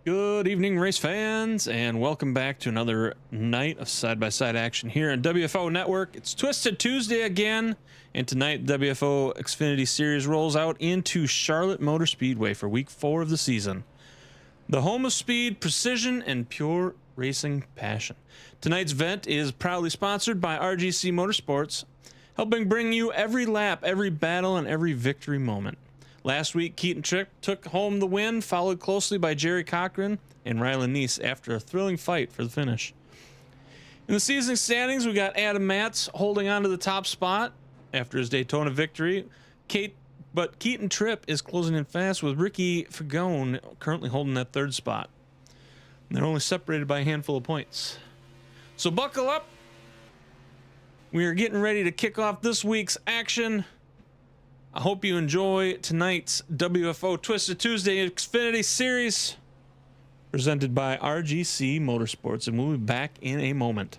Good evening, race fans, and welcome back to another night of side-by-side action here on WFO Network. It's Twitsted Tuesday again, and tonight WFO Xfinity Series rolls out into Charlotte Motor Speedway for week 4 of the season. The home of speed, precision, and pure racing passion. Tonight's event is proudly sponsored by RGC Mortorsports, helping bring you every lap, every battle, and every victory moment. Last week, Keaton Tripp took home the win, followed closely by Jerry Cochran and Rylan Neese after a thrilling fight for the finish. In the season standings, we got Adam Matz holding on to the top spot after his Daytona victory. But Keaton Tripp is closing in fast with Ricky Fagone currently holding that third spot. And they're only separated by a handful of points. So buckle up. We are getting ready to kick off this week's action. I hope you enjoy tonight's WFO Twitsted Tuesday Xfinity Series presented by RGC Motorsports, and we'll be back in a moment.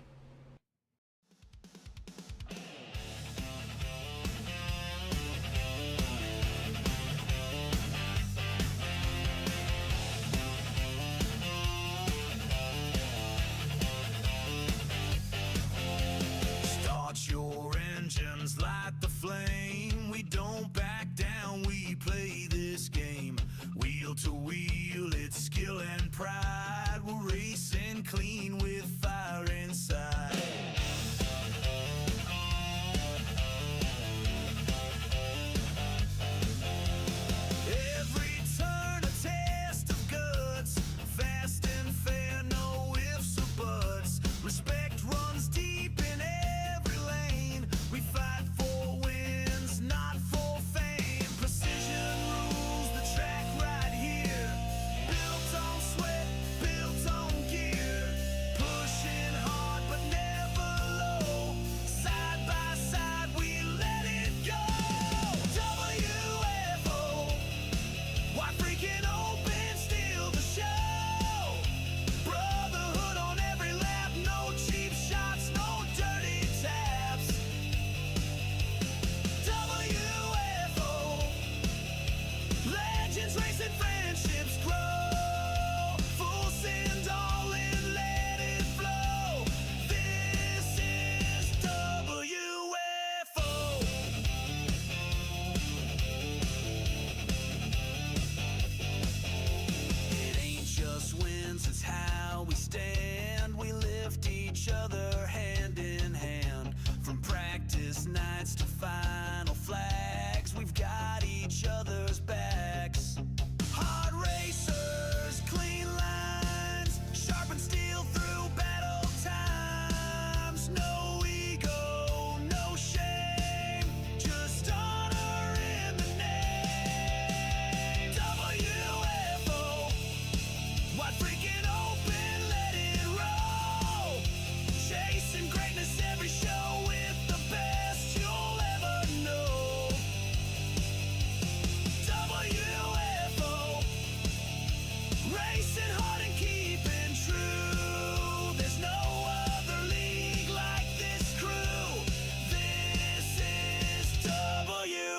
Start your engines, light the flame. We don't back down, we play this game. Wheel to wheel, it's skill and pride. We're racing clean with fire inside. Every turn a test of guts. Fast and fair, no ifs or buts. Respect runs deep in every lane. We fight for wins, not for fame. Precision rules the track right here. Built on sweat, built on gear. Pushing hard but never low. Side by side we let it go. WFO, why freaking open, steal the show. Brotherhood on every lap, no cheap shots, no dirty taps. WFO, legends racing, friendships grow. Full send, all in, let it flow. This is WFO. It ain't just wins, it's how we stand. We lift each other hand in hand. From practice nights to final flags, we've got each other's backs. Hard racers, clean lines, sharpen steel through battle times. No ego, no shame, just honor in the name. WFO, wide freaking open, let it roll. Chasing greatness every show with the best you'll ever know. WFO, racing hard and keeping true. There's no other league like this crew. This is WFO.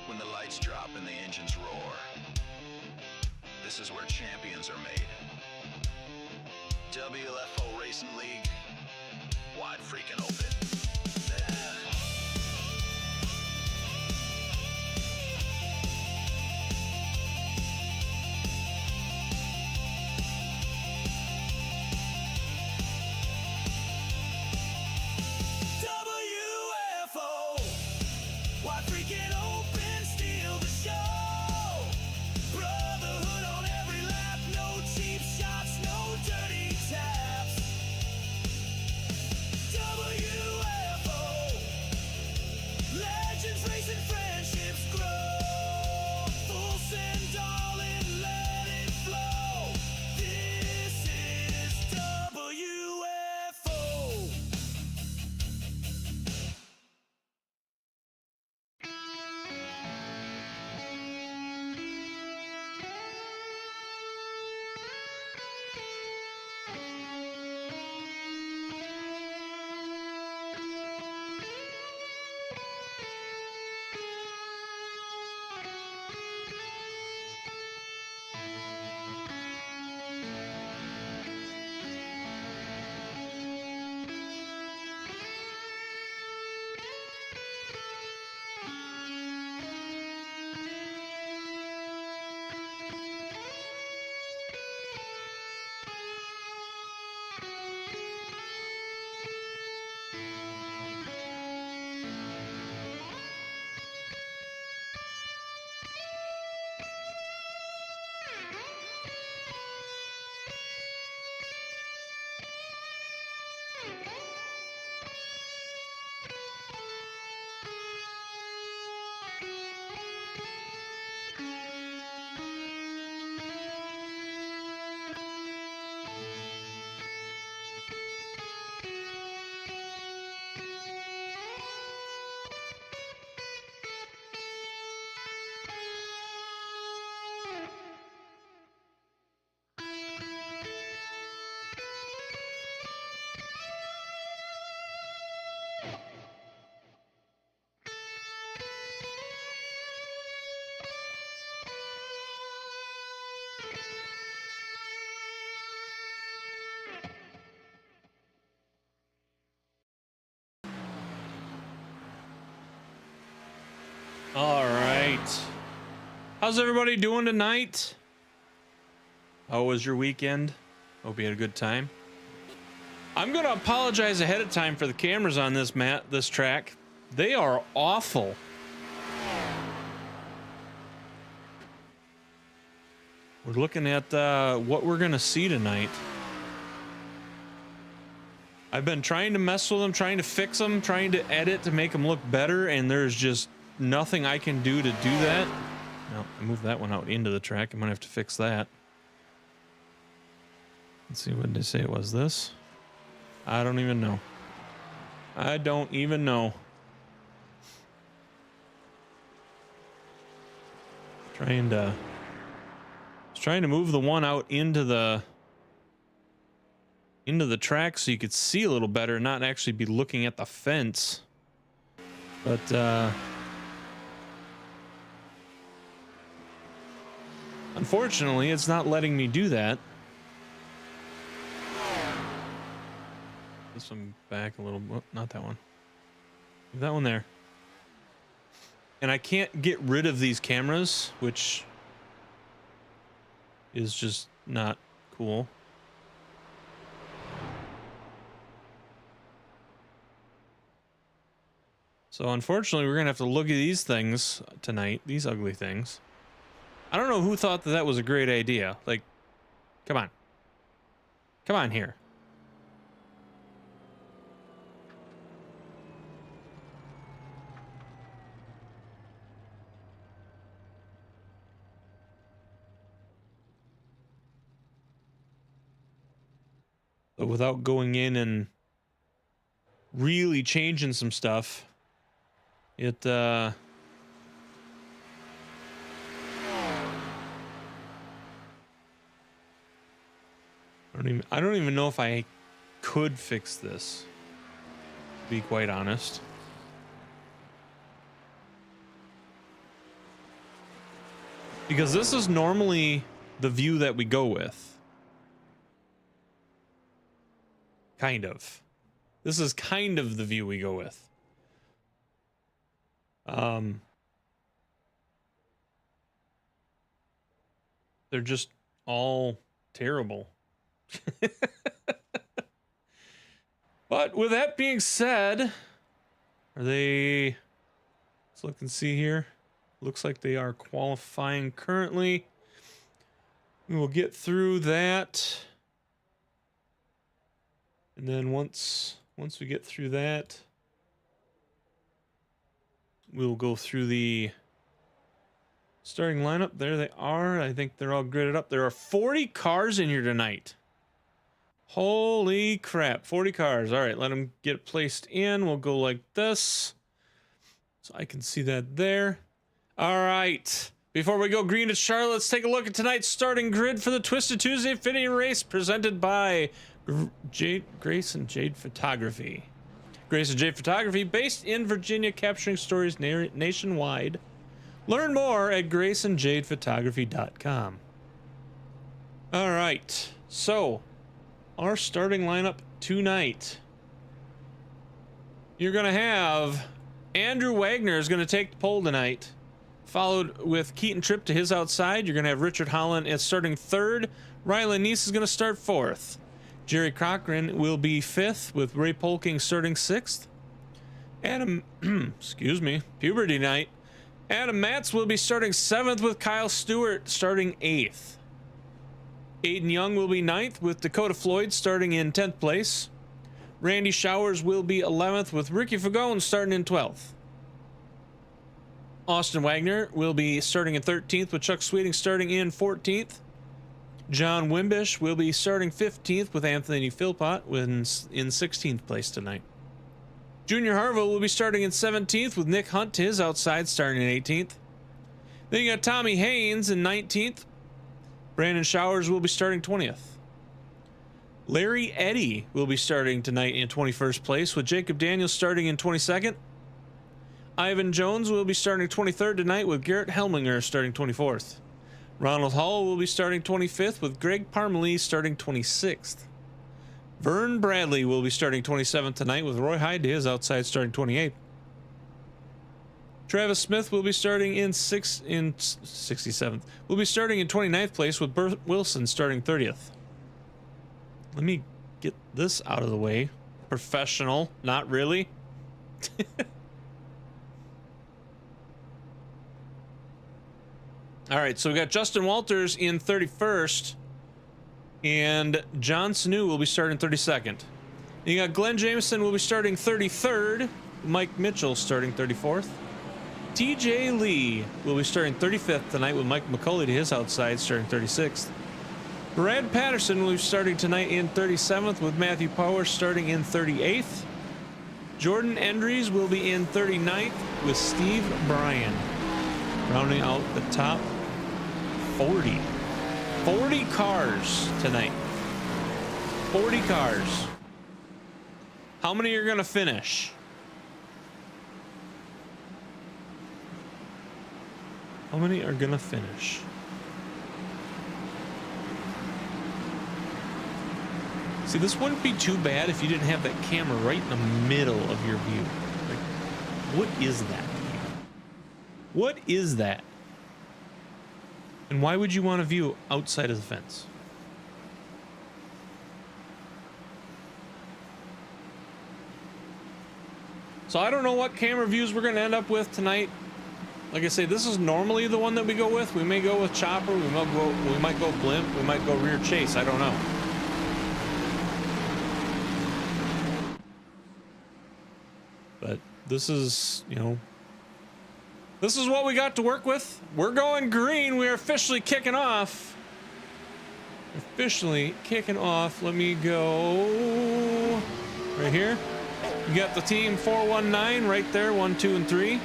When the lights drop and the engines roar, this is where champions are made. WFO Racing League, wide freaking open. WFO, wide freaking open, steal the show. Brotherhood on every lap, no cheap shots, no dirty taps. WFO. How's everybody doing tonight? How was your weekend? Hope you had a good time. I'm going to apologize ahead of time for the cameras on this track. They are awful. We're looking at what we're going to see tonight. I've been trying to mess with them, trying to fix them, trying to edit to make them look better, and there's just nothing I can do to do that. No, I moved that one out into the track. I'm going to have to fix that. Let's see, what did they say it was this? I don't even know. I don't even know. Trying to move the one out into the track so you could see a little better, not actually be looking at the fence. But unfortunately, it's not letting me do that. This one back a little. Oh, not that one. That one there. And I can't get rid of these cameras, which is just not cool. So unfortunately, we're gonna have to look at these things tonight, these ugly things. I don't know who thought that that was a great idea. Like, come on. Come on here. But without going in and really changing some stuff, it I don't even know if I could fix this, to be quite honest. Because this is normally the view that we go with. Kind of. This is kind of the view we go with. They're just all terrible. But with that being said, are they... Let's look and see here. Looks like they are qualifying currently. We will get through that. And then once we get through that, we'll go through the starting lineup. There they are. I think they're all gridded up. There are 40 cars in here tonight. Holy crap, 40 cars. All right, let them get placed in. We'll go like this, so I can see that there. All right. Before we go green to Charlotte, let's take a look at tonight's starting grid for the Twisted Tuesday Xfinity race presented by Grace and Jade Photography. Grace and Jade Photography, based in Virginia, capturing stories nationwide. Learn more at graceandjadephotography.com. All right, so our starting lineup tonight. You're going to have Andrew Wagner is going to take the pole tonight, followed with Keaton Tripp to his outside. You're going to have Richard Holland at starting third. Rylan Neese is going to start fourth. Jerry Cochran will be fifth, with Ray Polking starting sixth. Adam, excuse me, puberty night. Adam Matz will be starting seventh, with Kyle Stewart starting eighth. Aiden Young will be ninth, with Dakota Floyd starting in 10th place. Randy Showers will be 11th, with Ricky Fagone starting in 12th. Austin Wagner will be starting in 13th, with Chuck Sweeting starting in 14th. John Wimbish will be starting 15th, with Anthony Philpott in 16th place tonight. Junior Harville will be starting in 17th, with Nick Hunt to his outside starting in 18th. Then you got Tommy Haynes in 19th. Brandon Showers will be starting 20th. Larry Eddy will be starting tonight in 21st place, with Jacob Daniels starting in 22nd. Ivan Jones will be starting 23rd tonight, with Garrett Helminger starting 24th. Ronald Hall will be starting 25th, with Greg Parmalee starting 26th. Vern Bradley will be starting 27th tonight, with Roy Hyde to his outside starting 28th. Travis Smith will be starting in 67th. We'll be starting in 29th place with Bert Wilson starting 30th. Let me get this out of the way. Professional, not really. All right, so we got Justin Walters in 31st, and John Sanu will be starting 32nd. You got Glenn Jameson will be starting 33rd, Mike Mitchell starting 34th. TJ Lee will be starting 35th tonight with Mike McCulley to his outside starting 36th. Brad Patterson will be starting tonight in 37th with Matthew Powers starting in 38th. Jordan Endries will be in 39th with Steve Bryan rounding out the top 40. 40 cars tonight. 40 cars. How many are going to finish? How many are going to finish? See, this wouldn't be too bad if you didn't have that camera right in the middle of your view. Like, what is that? What is that? And why would you want to view outside of the fence? So I don't know what camera views we're going to end up with tonight. Like I say, this is normally the one that we go with. We may go with chopper. We might go blimp. We might go rear chase. I don't know. But this is, you know, this is what we got to work with. We're going green. We are officially kicking off. Officially kicking off. Let me go right here. You got the team 419 right there, 1, 2, and 3.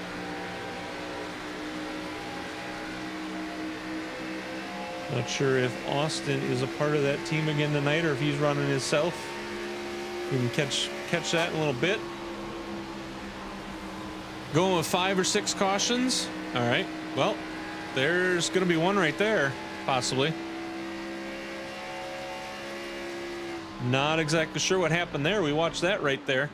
Not sure if Austin is a part of that team again tonight or if he's running himself. We can catch that in a little bit. Going with 5 or 6 cautions. All right. Well, there's going to be one right there, possibly. Not exactly sure what happened there. We watched that right there.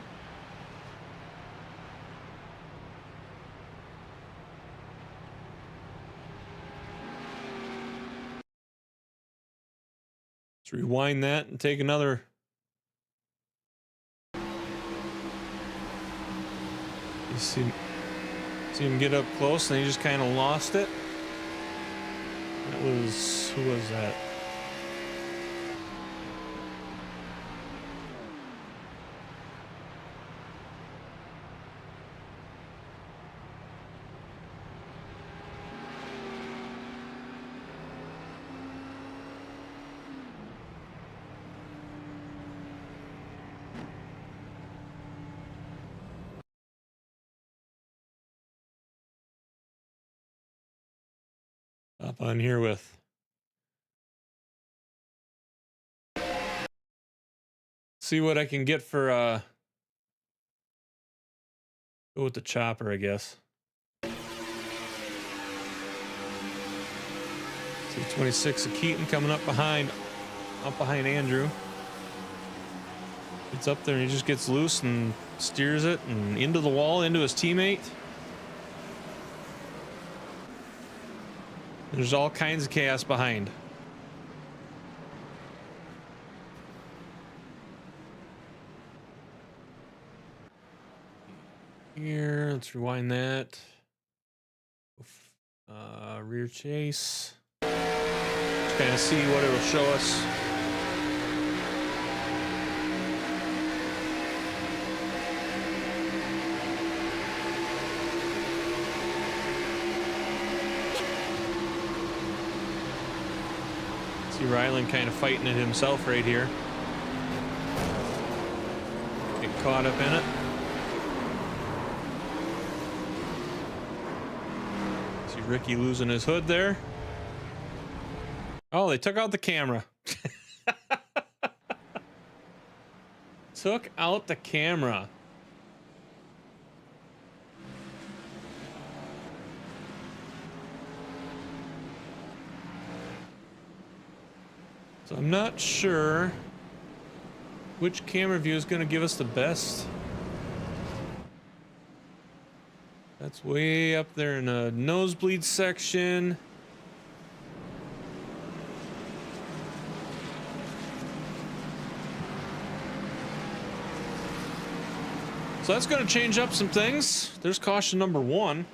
Let's rewind that and take another. You see him get up close and he just kind of lost it. That was, who was that? Up on here with. See what I can get for go with the chopper, I guess. See 26 of Keaton coming up behind Andrew. It's up there and he just gets loose and steers it and into the wall, into his teammate. There's all kinds of chaos behind. Here, let's rewind that. Rear chase. Just kind of see what it will show us. See Ryland kind of fighting it himself right here. Get caught up in it. See Ricky losing his hood there. Oh, they took out the camera. Took out the camera. So I'm not sure which camera view is going to give us the best. That's way up there in the nosebleed section. So that's going to change up some things. There's caution number 1.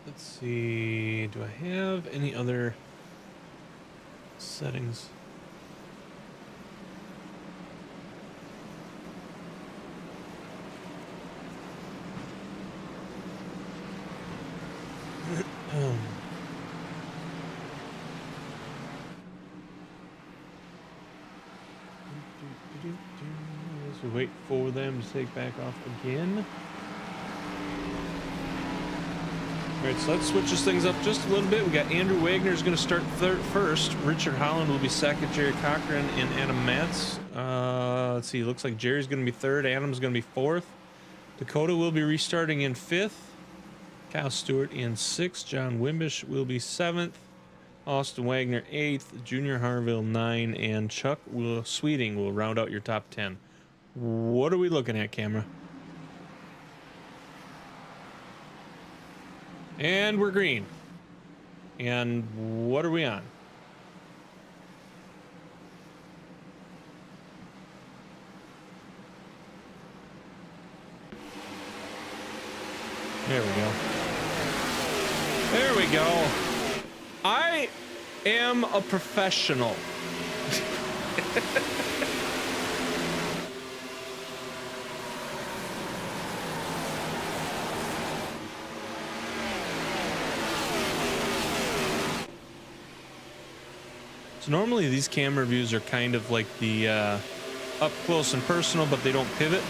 Let's see, do I have any other settings? Let's wait for them to take back off again. All right, so let's switch this things up just a little bit. We got Andrew Wagner is going to start first. Richard Holland will be second. Jerry Cochran and Adam Matz. Let's see. Looks like Jerry's going to be third. Adam's going to be fourth. Dakota will be restarting in fifth. Kyle Stewart in sixth. John Wimbish will be seventh. Austin Wagner eighth. Junior Harville 9, and Chuck Sweeting will round out your top 10. What are we looking at, camera? And we're green. And what are we on? There we go. There we go. I am a professional. Normally these camera views are kind of like the up close and personal, but they don't pivot.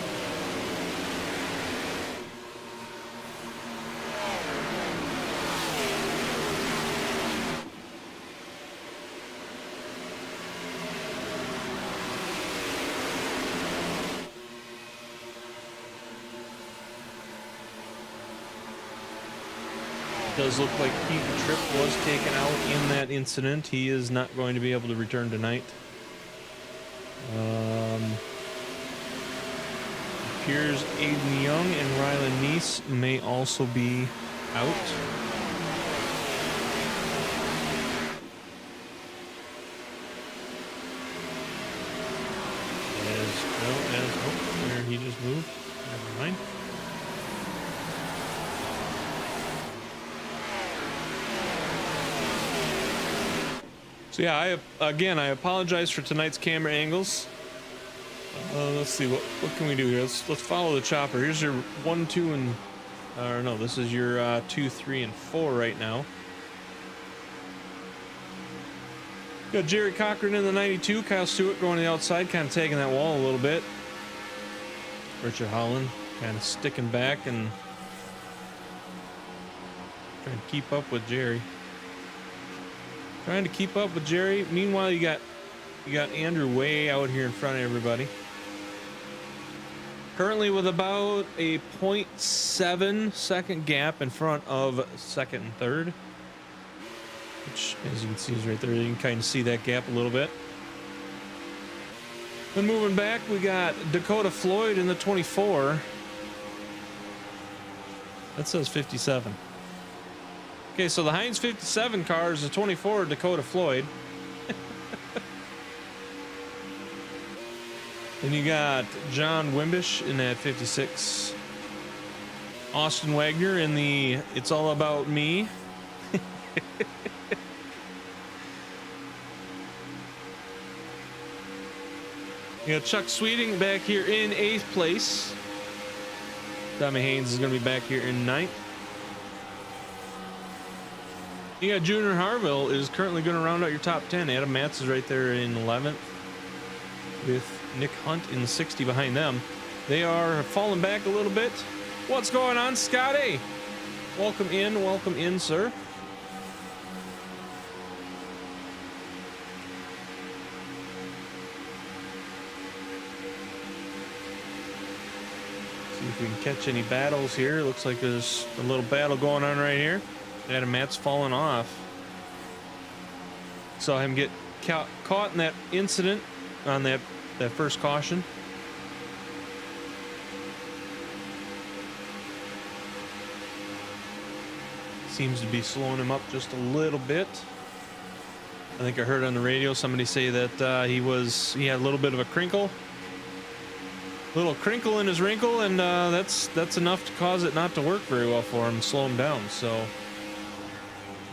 Does look like Keith Tripp was taken out in that incident. He is not going to be able to return tonight. Appears Aiden Young and Rylan Neese may also be out. Where he just moved. Never mind. So yeah, I apologize for tonight's camera angles. Let's see, what can we do here? Let's follow the chopper. Here's your 1, 2, and no, this is your 2, 3, and 4 right now. Got Jerry Cochran in the 92. Kyle Stewart going to the outside, kind of taking that wall a little bit. Richard Holland kind of sticking back and trying to keep up with Jerry. Meanwhile, you got Andrew way out here in front of everybody. Currently with about a 0.7 second gap in front of second and third, which, as you can see, is right there. You can kind of see that gap a little bit. Then moving back, we got Dakota Floyd in the 24. That says 57. Okay, so the Heinz 57 car is a 24 Dakota Floyd. Then you got John Wimbish in that 56. Austin Wagner in the It's All About Me. You got Chuck Sweeting back here in 8th place. Tommy Haynes is going to be back here in 9th. You got Junior Harville is currently going to round out your top 10. Adam Matz is right there in 11th with Nick Hunt in the 60 behind them. They are falling back a little bit. What's going on, Scotty? Welcome in, sir. See if we can catch any battles here. Looks like there's a little battle going on right here. Adam Matt's falling off. Saw him get caught in that incident on that first caution. Seems to be slowing him up just a little bit. I think I heard on the radio somebody say that he had a little bit of a little crinkle in his wrinkle, and that's enough to cause it not to work very well for him, slow him down. So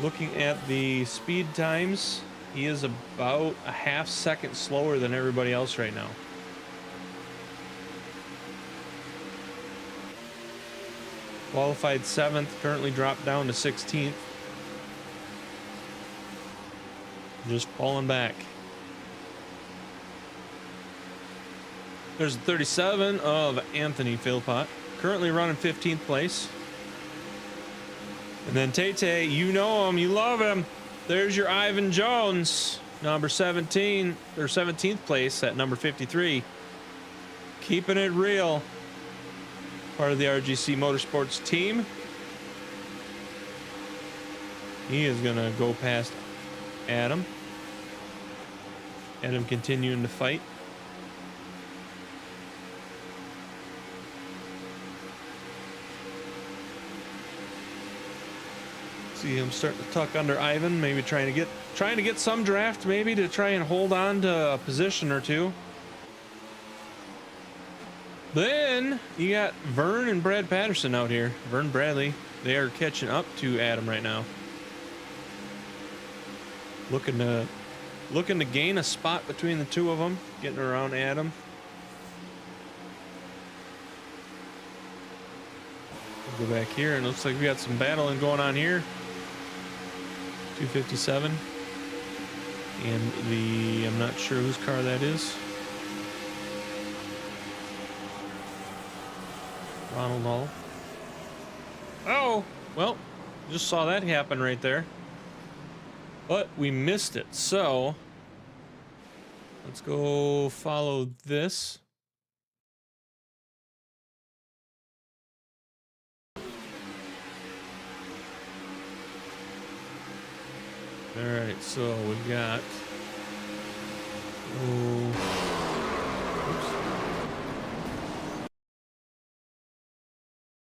looking at the speed times, he is about a half second slower than everybody else right now. Qualified 7th, currently dropped down to 16th. Just falling back. There's the 37 of Anthony Philpott, currently running 15th place. And then Tay, you know him, you love him. There's your Ivan Jones, number 17, or 17th place at number 53. Keeping it real. Part of the RGC Motorsports team. He is going to go past Adam. Adam continuing to fight. See him starting to tuck under Ivan, maybe trying to get some draft, maybe to try and hold on to a position or two. Then you got Vern and Brad Patterson out here. Vern Bradley, they are catching up to Adam right now. Looking to gain a spot between the two of them, getting around Adam. We'll go back here, and it looks like we got some battling going on here. 257, and I'm not sure whose car that is. Ronald Hall. Oh, well, just saw that happen right there. But we missed it, so let's go follow this. All right, so we've got.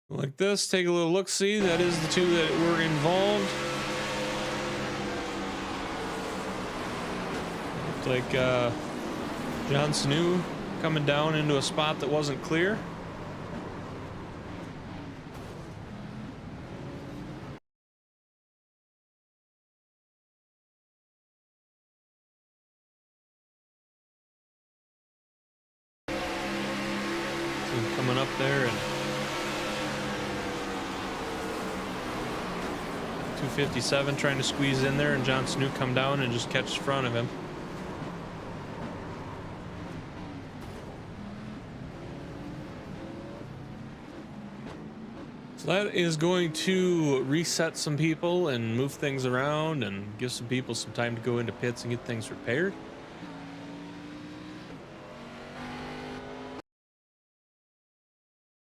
Like this, take a little look. See, that is the two that were involved. Looked like John Snew coming down into a spot that wasn't clear. Coming up there, and 257 trying to squeeze in there, and John Snook come down and just catch the front of him. So that is going to reset some people and move things around and give some people some time to go into pits and get things repaired.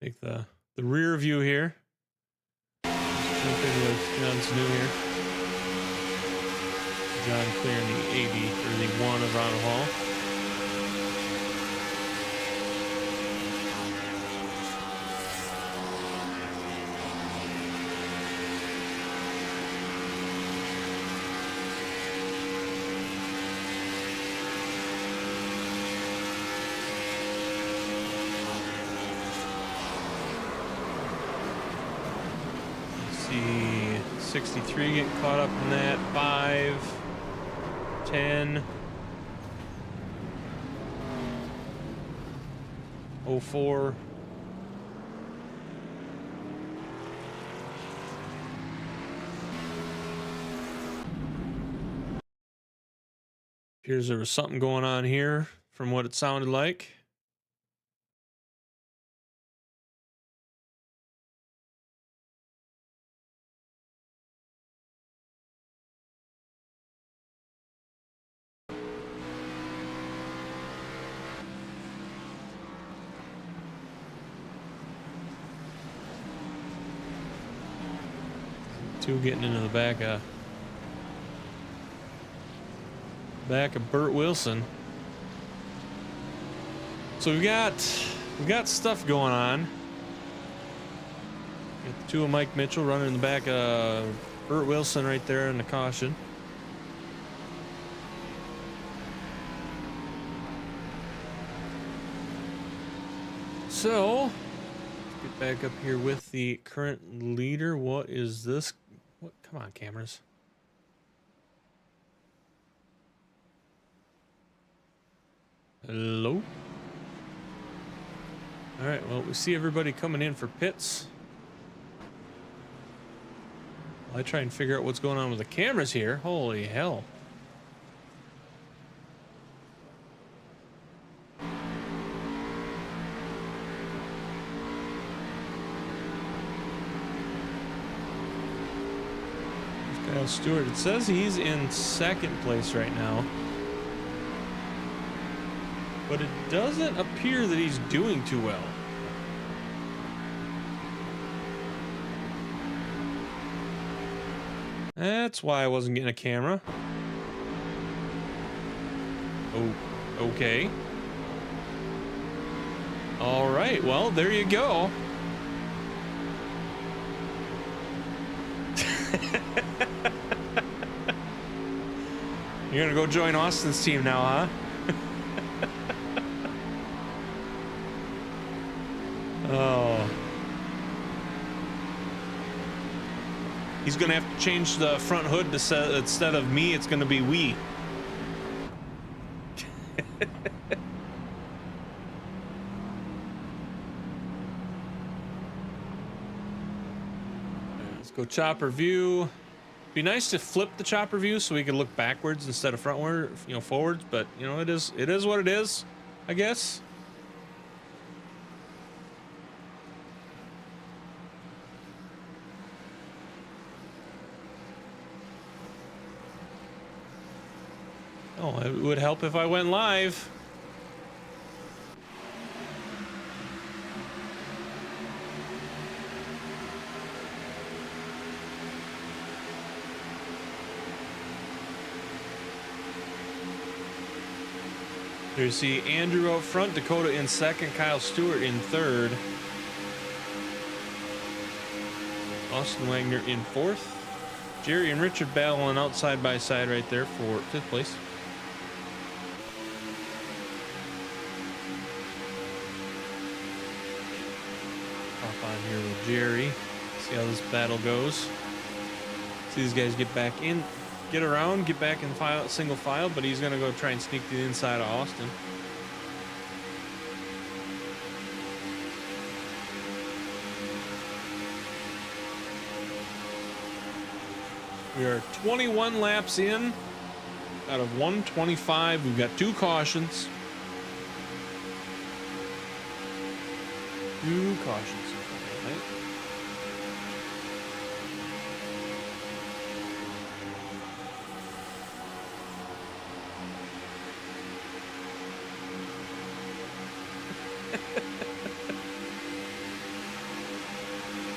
Take the rear view here. Just jump in with John Snew here. John clearing the 80 or the 1 of Ronald Hall. See 63 getting caught up in that. 5, 10, 04. Appears there was something going on here from what it sounded like. Two getting into the back of Burt Wilson. So we got stuff going on. Got the two of Mike Mitchell running in the back of Burt Wilson right there in the caution. So let's get back up here with the current leader. What is this? What? Come on, cameras. Hello? All right, well, we see everybody coming in for pits. I try and figure out what's going on with the cameras here. Holy hell. Kyle Stewart, it says he's in second place right now. But it doesn't appear that he's doing too well. That's why I wasn't getting a camera. Oh, okay. All right, well, there you go. You're gonna go join Austin's team now, huh? Oh. He's gonna have to change the front hood to set, instead of me, it's gonna be we. Let's go chopper view. Be nice to flip the chopper view so we could look backwards instead of frontward, you know, forwards. But you know, it is what it is, I guess. Oh, it would help if I went live. There you see Andrew out front, Dakota in second, Kyle Stewart in third, Austin Wagner in fourth, Jerry and Richard battling out side by side right there for fifth place. Hop on here with Jerry, see how this battle goes. See these guys get back in. Get around, get back in file, single file, but he's gonna go try and sneak to the inside of Austin. We are 21 laps in out of 125. We've got two cautions. Two cautions. Right?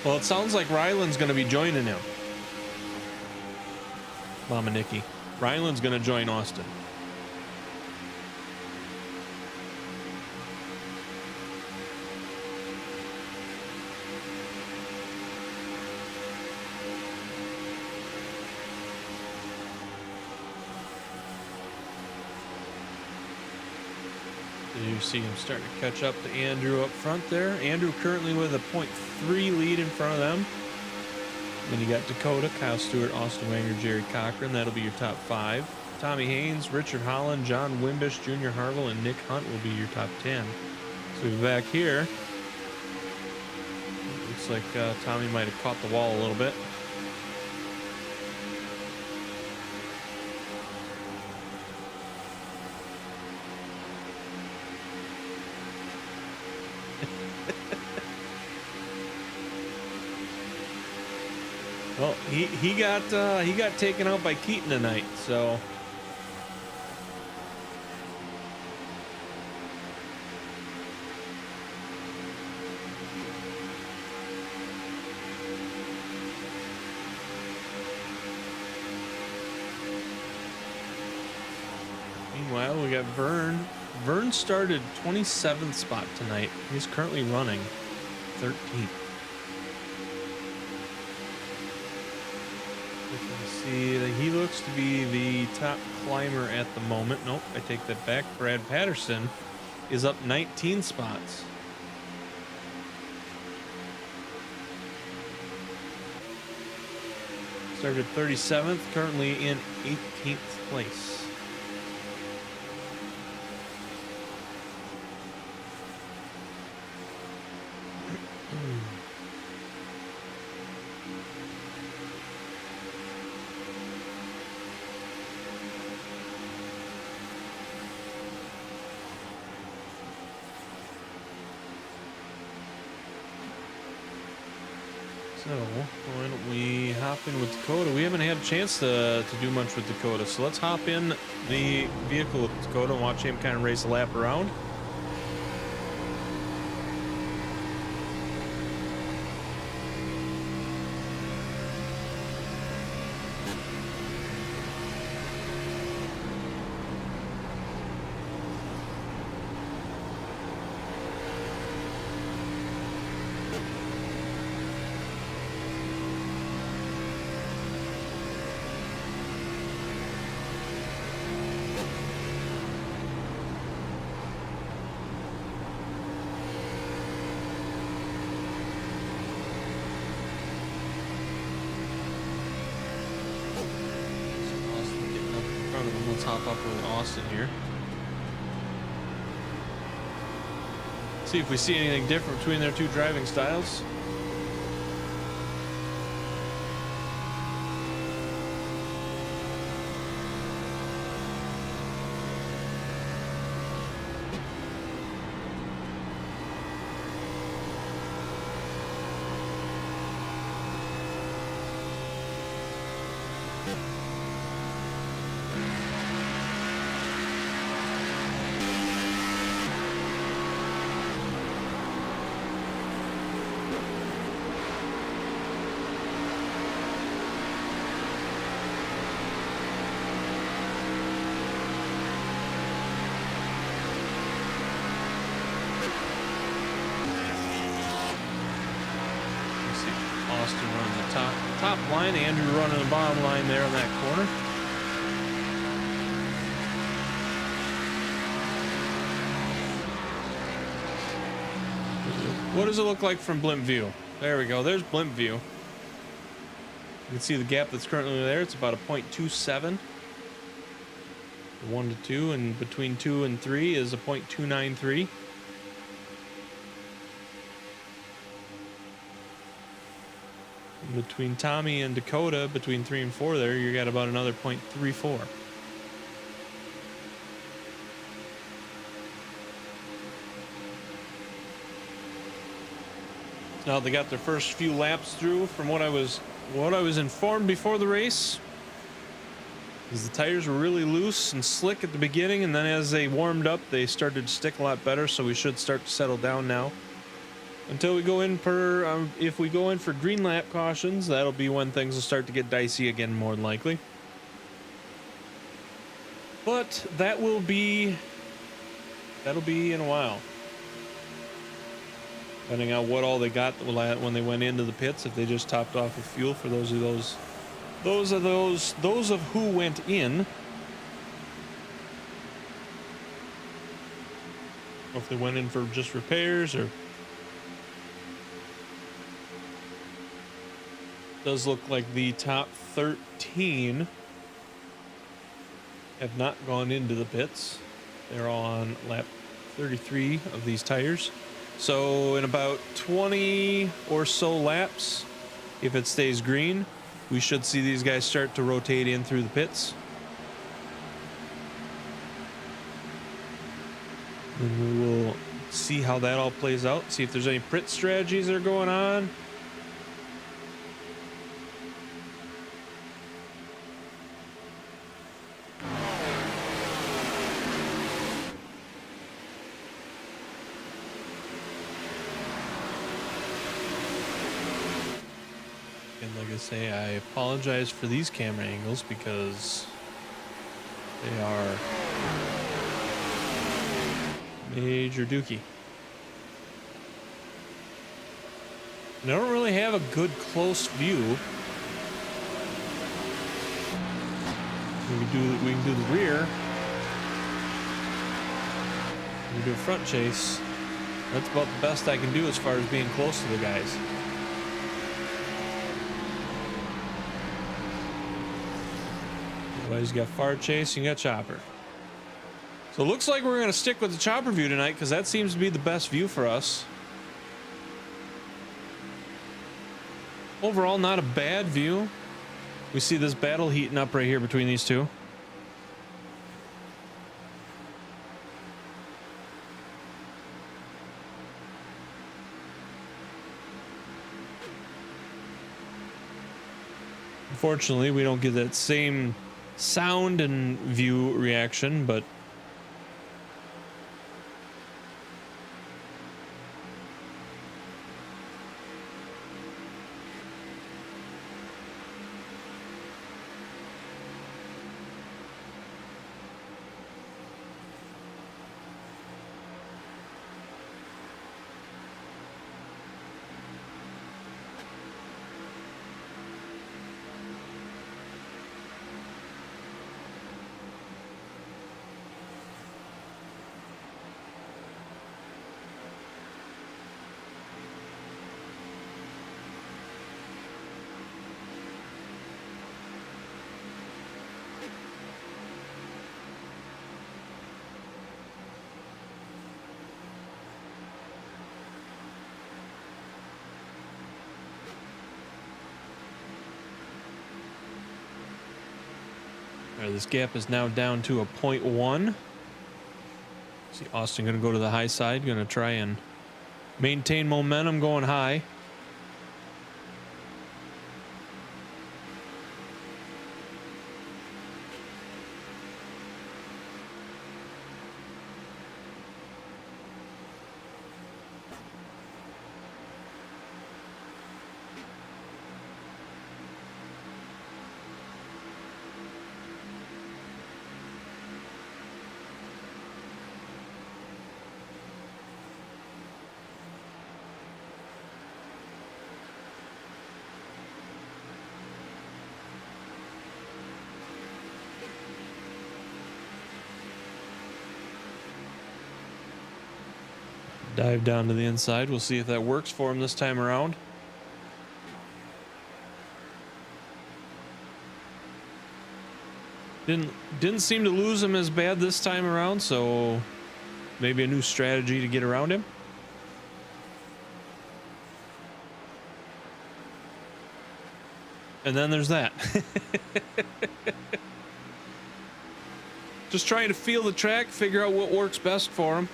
Well, it sounds like Ryland's going to be joining him. Mama Nikki. Ryland's going to join Austin. You see him starting to catch up to Andrew up front there. Andrew currently with a 0.3 lead in front of them. Then you got Dakota, Kyle Stewart, Austin Wagner, Jerry Cochran. That'll be your top five. Tommy Haynes, Richard Holland, John Wimbish, Junior Harville, and Nick Hunt will be your top 10. So we're back here. Looks like Tommy might have caught the wall a little bit. Well, he got taken out by Keaton tonight, so Meanwhile, we got Vern. Vern started 27th spot tonight. He's currently running 13th. You can see that he looks to be the top climber at the moment. Nope, I take that back. Brad Patterson is up 19 spots. Started 37th, currently in 18th place. So, why don't we hop in with Dakota? We haven't had a chance to do much with Dakota, so let's hop in the vehicle with Dakota and watch him kind of race a lap around. Let's hop up with Austin here. See if we see anything different between their two driving styles. Austin running the top line, Andrew running the bottom line there on that corner. What does it look like from blimp view? There we go. There's blimp view. You can see the gap that's currently there. It's about a 0.27. 1 to 2, and between 2 and 3 is a 0.293. Between Tommy and Dakota, between 3 and 4 there, you got about another 0.34. Now they got their first few laps through. From what I was informed before the race, is the tires were really loose and slick at the beginning, and then as they warmed up, they started to stick a lot better. So we should start to settle down now. Until we go in for, if we go in for green lap cautions, that'll be when things will start to get dicey again, more than likely. But that'll be in a while. Depending on what all they got when they went into the pits, if they just topped off with fuel for those of who went in. Or if they went in for just repairs, or does look like the top 13 have not gone into the pits. They're all on lap 33 of these tires. So in about 20 or so laps, if it stays green, we should see these guys start to rotate in through the pits. And we will see how that all plays out, see if there's any pit strategies that are going on. Say I apologize for these camera angles because they are Major Dookie. And I don't really have a good close view. We can do the rear. We can do a front chase. That's about the best I can do as far as being close to the guys. Otherwise, you got far chase, you got chopper. So it looks like we're going to stick with the chopper view tonight because that seems to be the best view for us. Overall, not a bad view. We see this battle heating up right here between these two. Unfortunately, we don't get that same sound and view reaction, but this gap is now down to a 0.1. See Austin going to go to the high side, going to try and maintain momentum going high. Dive down to the inside. We'll see if that works for him this time around. Didn't seem to lose him as bad this time around, so maybe a new strategy to get around him. And then there's that. Just trying to feel the track, figure out what works best for him.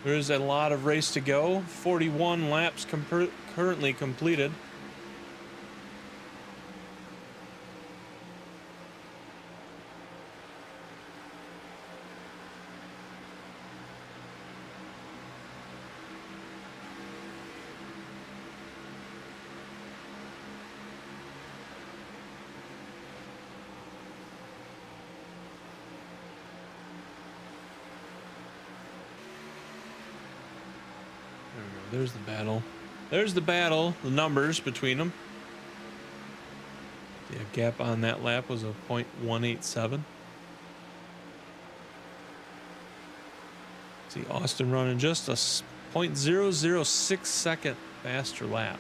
There's a lot of race to go. 41 laps currently completed. There's the battle. There's the battle, the numbers between them. The gap on that lap was a 0.187. See Austin running just a 0.006 second faster lap.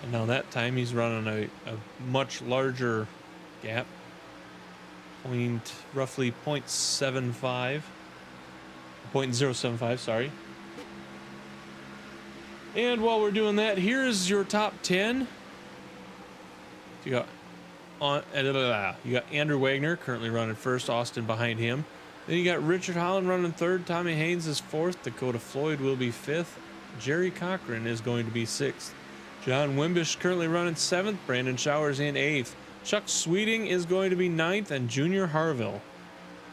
And now that time he's running a much larger gap. Roughly 0.75. 0.075, sorry. And while we're doing that, here's your top 10. You got Andrew Wagner currently running first, Austin behind him. Then you got Richard Holland running third, Tommy Haynes is fourth, Dakota Floyd will be fifth, Jerry Cochran is going to be sixth, John Wimbish currently running seventh, Brandon Showers in eighth, Chuck Sweeting is going to be ninth, and Junior Harville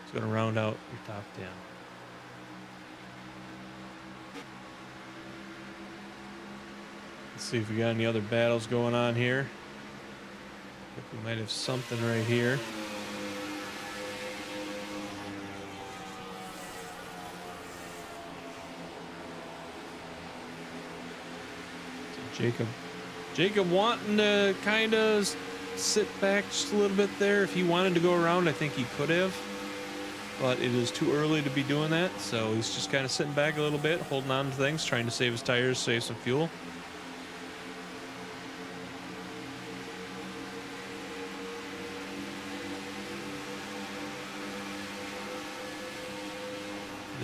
is going to round out your top 10. Let's see if we got any other battles going on here. I think we might have something right here. So Jacob wanting to kind of sit back just a little bit there. If he wanted to go around, I think he could have, but it is too early to be doing that. So he's just kind of sitting back a little bit, holding on to things, trying to save his tires, save some fuel.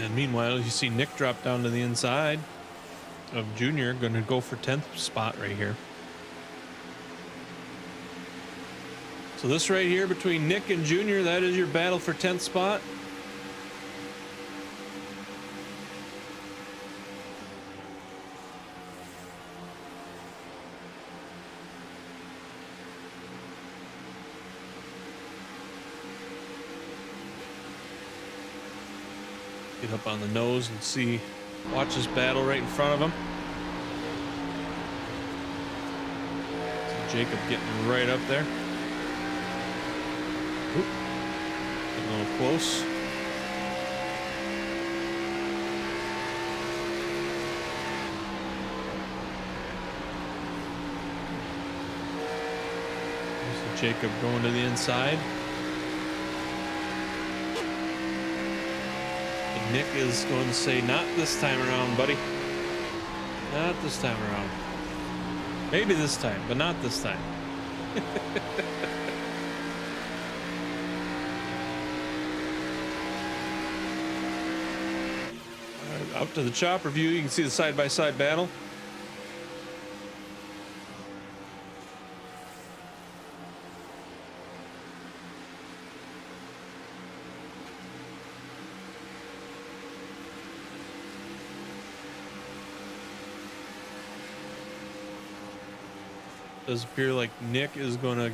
And meanwhile, you see Nick drop down to the inside of Junior, going to go for 10th spot right here. So this right here between Nick and Junior, that is your battle for 10th spot. Get up on the nose and see, watch this battle right in front of him. So Jacob getting right up there. Oop. Getting a little close. So Jacob going to the inside. Nick is going to say, not this time around, buddy. Not this time around. Maybe this time, but not this time. All right, out to the chopper view, you can see the side-by-side battle. Does appear like Nick is going to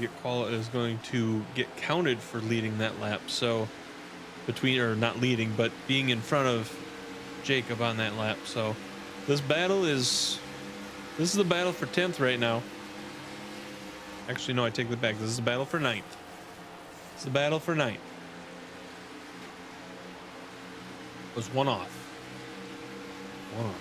get counted for leading that lap. So not leading, but being in front of Jacob on that lap. So this is the battle for 10th right now. Actually, no, I take that back. This is the battle for 9th. It's the battle for 9th. It was one off. One off.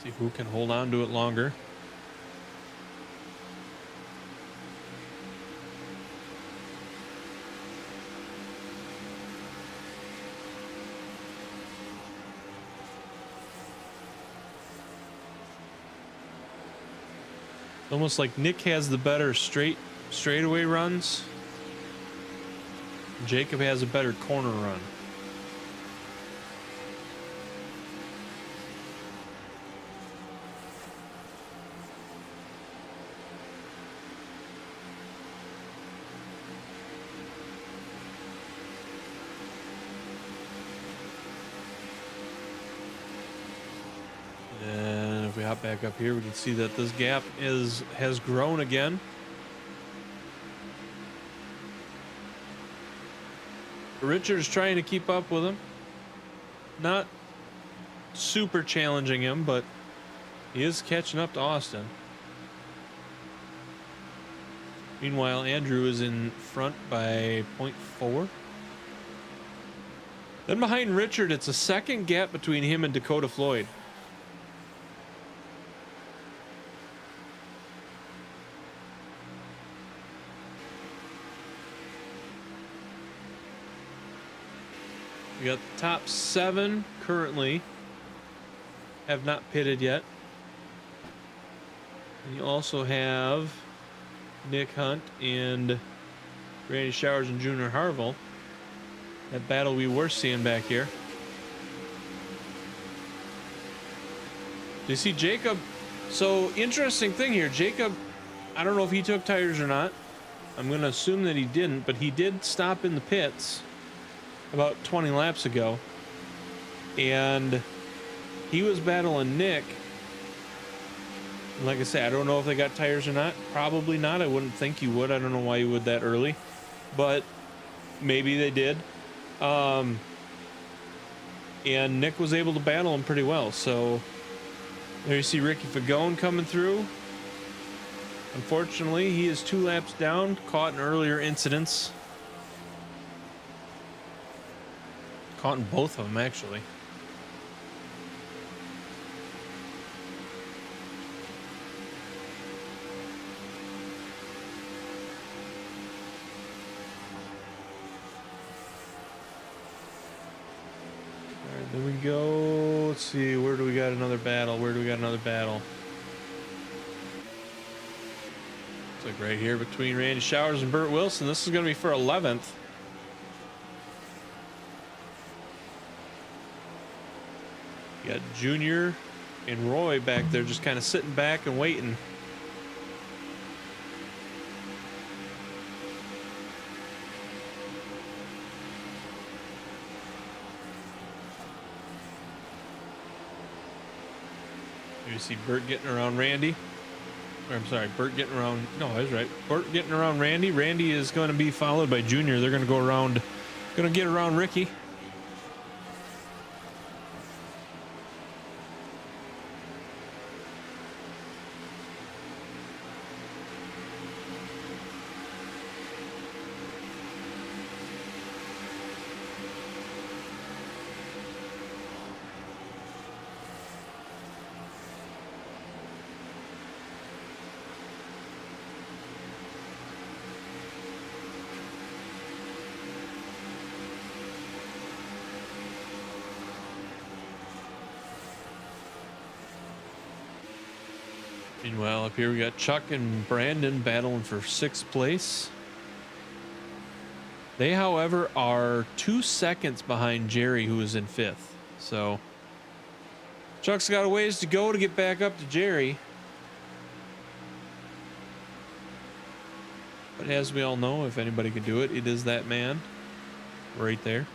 See who can hold on to it longer. It's almost like Nick has the better straightaway runs. Jacob has a better corner run. If we hop back up here, we can see that this gap has grown again. Richard's trying to keep up with him. Not super challenging him, but he is catching up to Austin. Meanwhile, Andrew is in front by 0.4. Then behind Richard, it's a second gap between him and Dakota Floyd. We got the top 7 currently have not pitted yet. And you also have Nick Hunt and Randy Showers and Junior Harville. That battle we were seeing back here. Do you see Jacob? So interesting thing here. Jacob, I don't know if he took tires or not. I'm going to assume that he didn't, but he did stop in the pits about 20 laps ago. And he was battling Nick. And like I said, I don't know if they got tires or not. Probably not. I wouldn't think you would. I don't know why you would that early. But maybe they did. And Nick was able to battle him pretty well. So there you see Ricky Fagone coming through. Unfortunately, he is 2 laps down, caught in earlier incidents. Caught in both of them, actually. All right, then we go. Let's see, where do we got another battle? Where do we got another battle? It's like right here between Randy Showers and Burt Wilson. This is going to be for 11th. You got Junior and Roy back there just kind of sitting back and waiting. You see Burt getting around Randy. Or, I'm sorry, Burt getting around. No, I was right. Burt getting around Randy. Randy is going to be followed by Junior. They're going to go around, going to get around Ricky. Meanwhile, up here we got Chuck and Brandon battling for 6th place. They, however, are 2 seconds behind Jerry, who is in 5th. So Chuck's got a ways to go to get back up to Jerry. But as we all know, if anybody could do it, it is that man right there.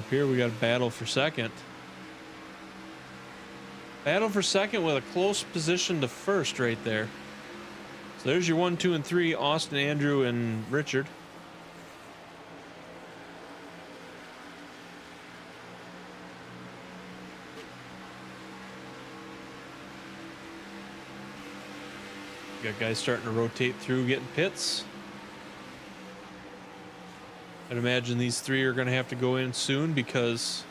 Here we got a battle for 2nd. Battle for 2nd with a close position to 1st right there. So there's your 1, 2, and 3, Austin, Andrew, and Richard. Got guys starting to rotate through, getting pits. I'd imagine these 3 are going to have to go in soon because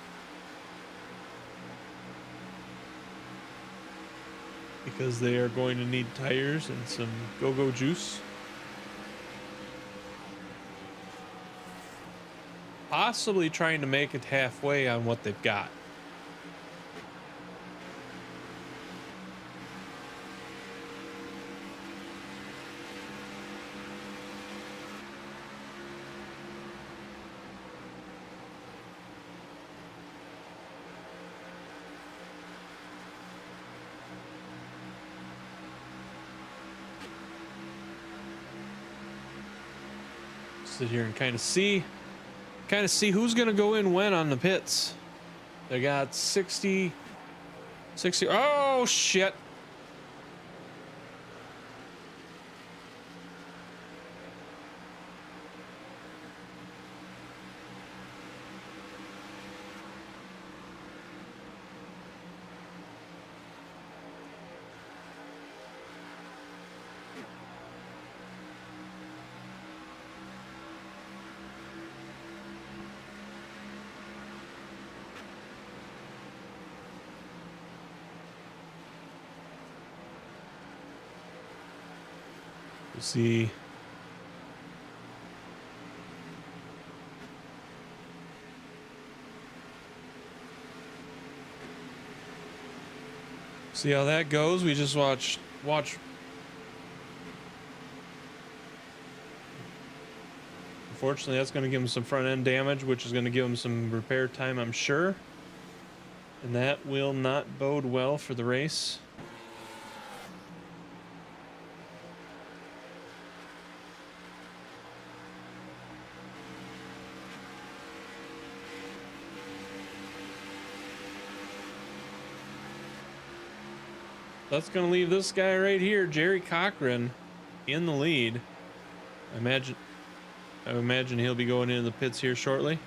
they are going to need tires and some go-go juice. Possibly trying to make it halfway on what they've got. Sit here and kind of see who's going to go in when on the pits. They got 60. Oh, shit. See, how that goes. We just watched watch. Unfortunately, that's going to give him some front end damage, which is going to give him some repair time, I'm sure. And that will not bode well for the race. That's going to leave this guy right here, Jerry Cochran, in the lead. I imagine he'll be going into the pits here shortly.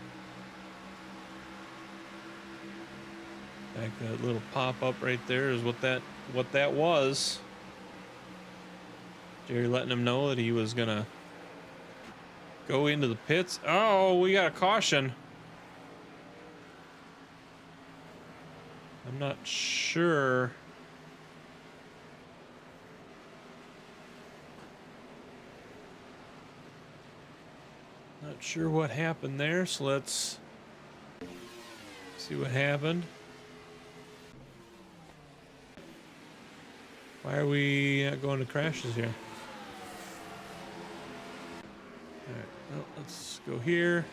In fact, that little pop-up right there is what that was. Jerry letting him know that he was going to go into the pits. Oh, we got a caution. I'm not sure. Not sure what happened there, so let's see what happened. Why are we not going to crashes here? Alright, well, let's go here.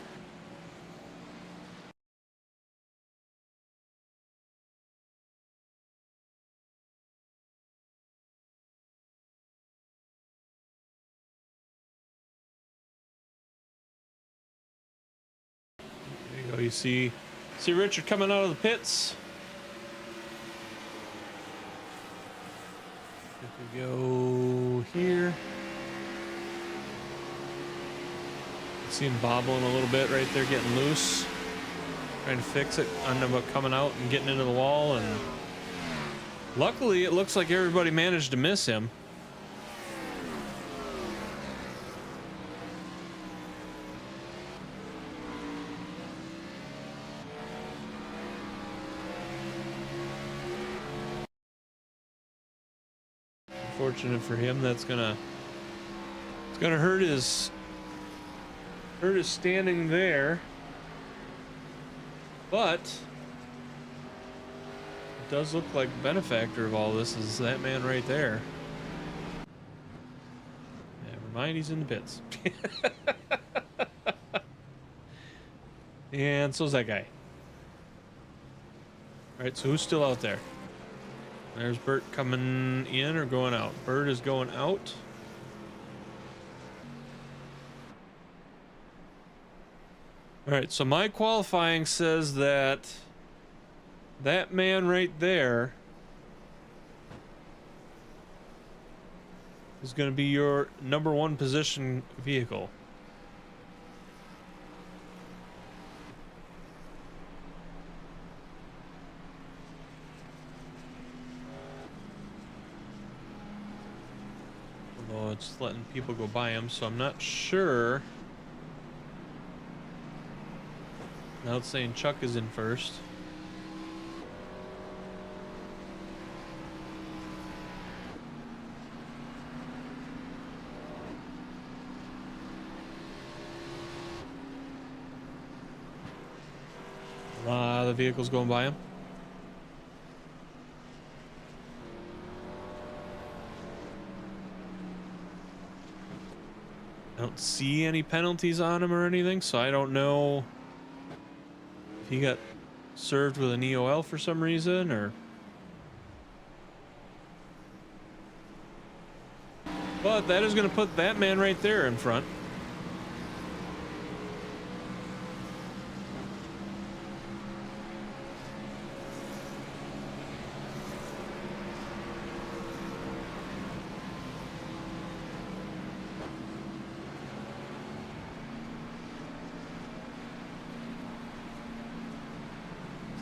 You see Richard coming out of the pits. If we go here, see him bobbling a little bit right there, getting loose, trying to fix it, ended up coming out and getting into the wall, and luckily it looks like everybody managed to miss him. Fortunate for him, it's gonna hurt his standing there, but it does look like the benefactor of all this is that man right there. Never mind, he's in the pits. And so's that guy. All right, so who's still out there? There's Bert coming in or going out. Bert is going out. All right, so my qualifying says that man right there is going to be your #1 position vehicle. It's letting people go by him, so I'm not sure. Now it's saying Chuck is in first. A lot of vehicles going by him. I don't see any penalties on him or anything, so I don't know if he got served with an EOL for some reason, or... But that is going to put that man right there in front.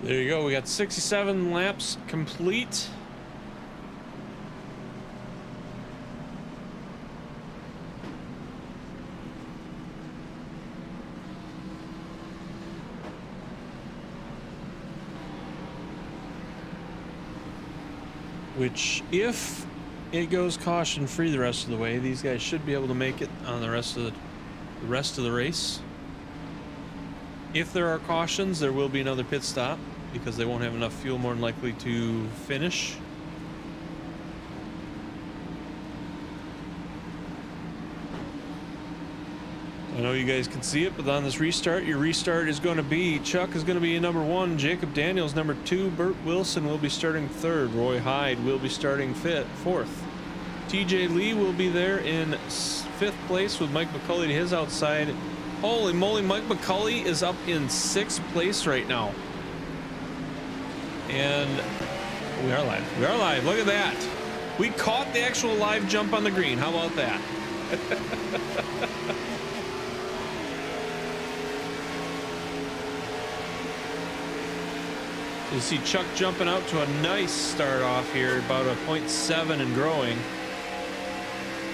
There you go. We got 67 laps complete. Which, if it goes caution free the rest of the way, these guys should be able to make it on the rest of the race. If there are cautions, there will be another pit stop because they won't have enough fuel more than likely to finish. know you guys can see it, but on this restart, your restart is going to be Chuck is going to be in number 1, Jacob Daniels number 2, Bert Wilson will be starting 3rd, Roy Hyde will be starting 4th, TJ Lee will be there in 5th place with Mike McCulley to his outside. Holy moly, Mike McCulley is up in 6th place right now. And we are live. We are live. Look at that. We caught the actual live jump on the green. How about that? You see Chuck jumping out to a nice start off here, about a 0.7 and growing.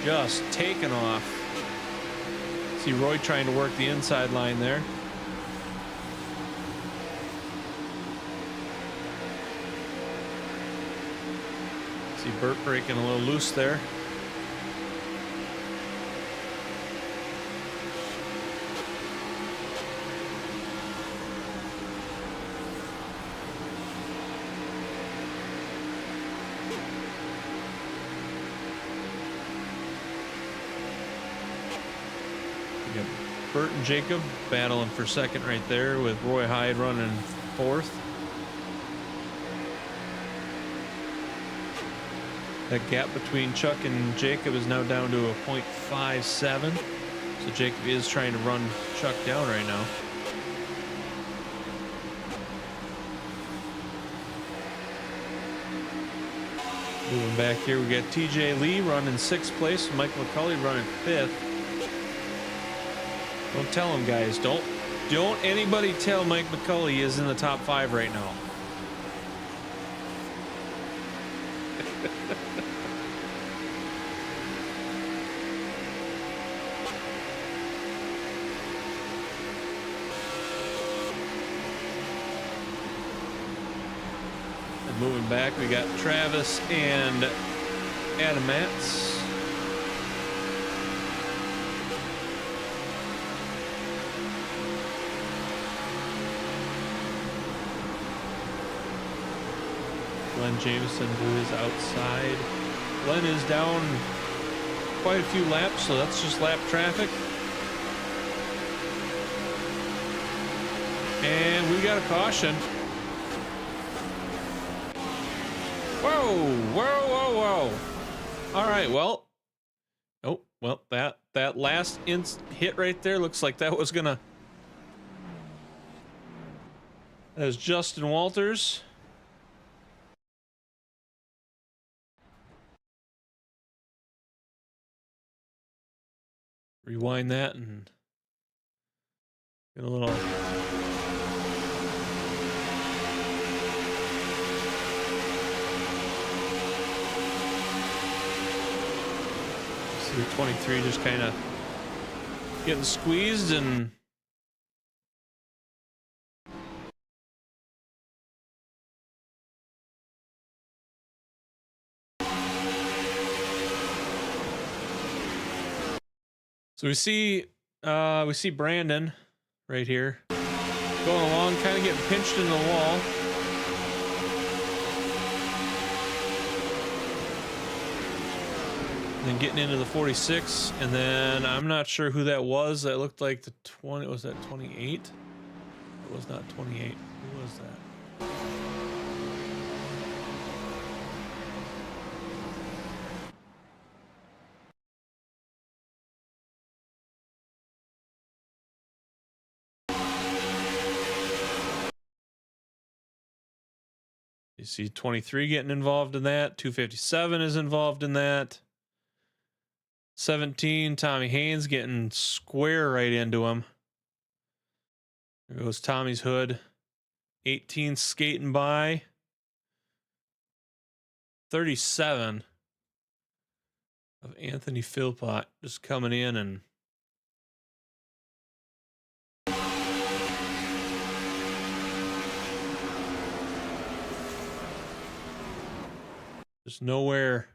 Just taking off. See Roy trying to work the inside line there. See Bert breaking a little loose there. Bert and Jacob battling for 2nd right there with Roy Hyde running 4th. That gap between Chuck and Jacob is now down to a 0.57. So Jacob is trying to run Chuck down right now. Moving back here, we got TJ Lee running 6th place, Mike McCulley running 5th. Don't tell him, guys. Don't anybody tell Mike McCulley is in the top 5 right now. And moving back, we got Travis and Adam Matz. Glenn Jameson to his outside. Glenn is down quite a few laps, so that's just lap traffic. And we got a caution. Whoa, whoa, whoa, whoa. All right, well. Oh, well, that last hit right there looks like that was gonna... That was Justin Walters. Rewind that and get a little. See 23 just kind of getting squeezed and. So we see Brandon right here going along, kind of getting pinched into the wall. And then getting into the 46, and then I'm not sure who that was. That looked like the 20. Was that 28? It was not 28. Who was that? You see 23 getting involved in that. 257 is involved in that. 17, Tommy Haynes getting square right into him. There goes Tommy's hood. 18 skating by. 37 of Anthony Philpott just coming in and there's nowhere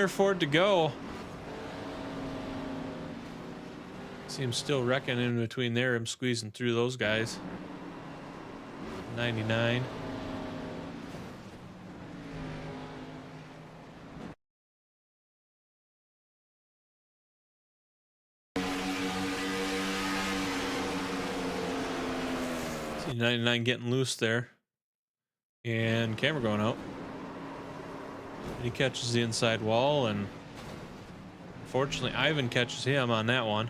for it to go. See him still wrecking in between there. I'm squeezing through those guys. 99. See 99 getting loose there. And camera going out. And he catches the inside wall, and unfortunately Ivan catches him on that one.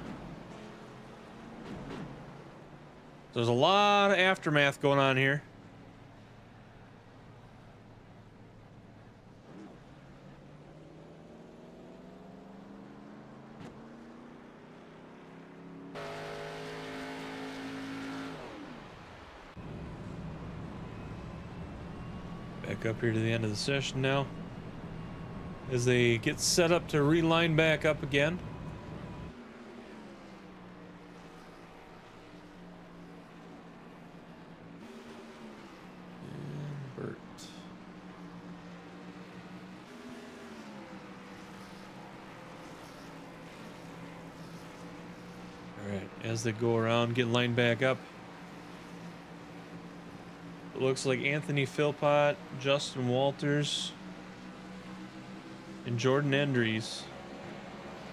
There's a lot of aftermath going on here. Back up here to the end of the session now, as they get set up to reline back up again. And Bert. All right, as they go around, get lined back up. It looks like Anthony Philpott, Justin Walters, and Jordan Endries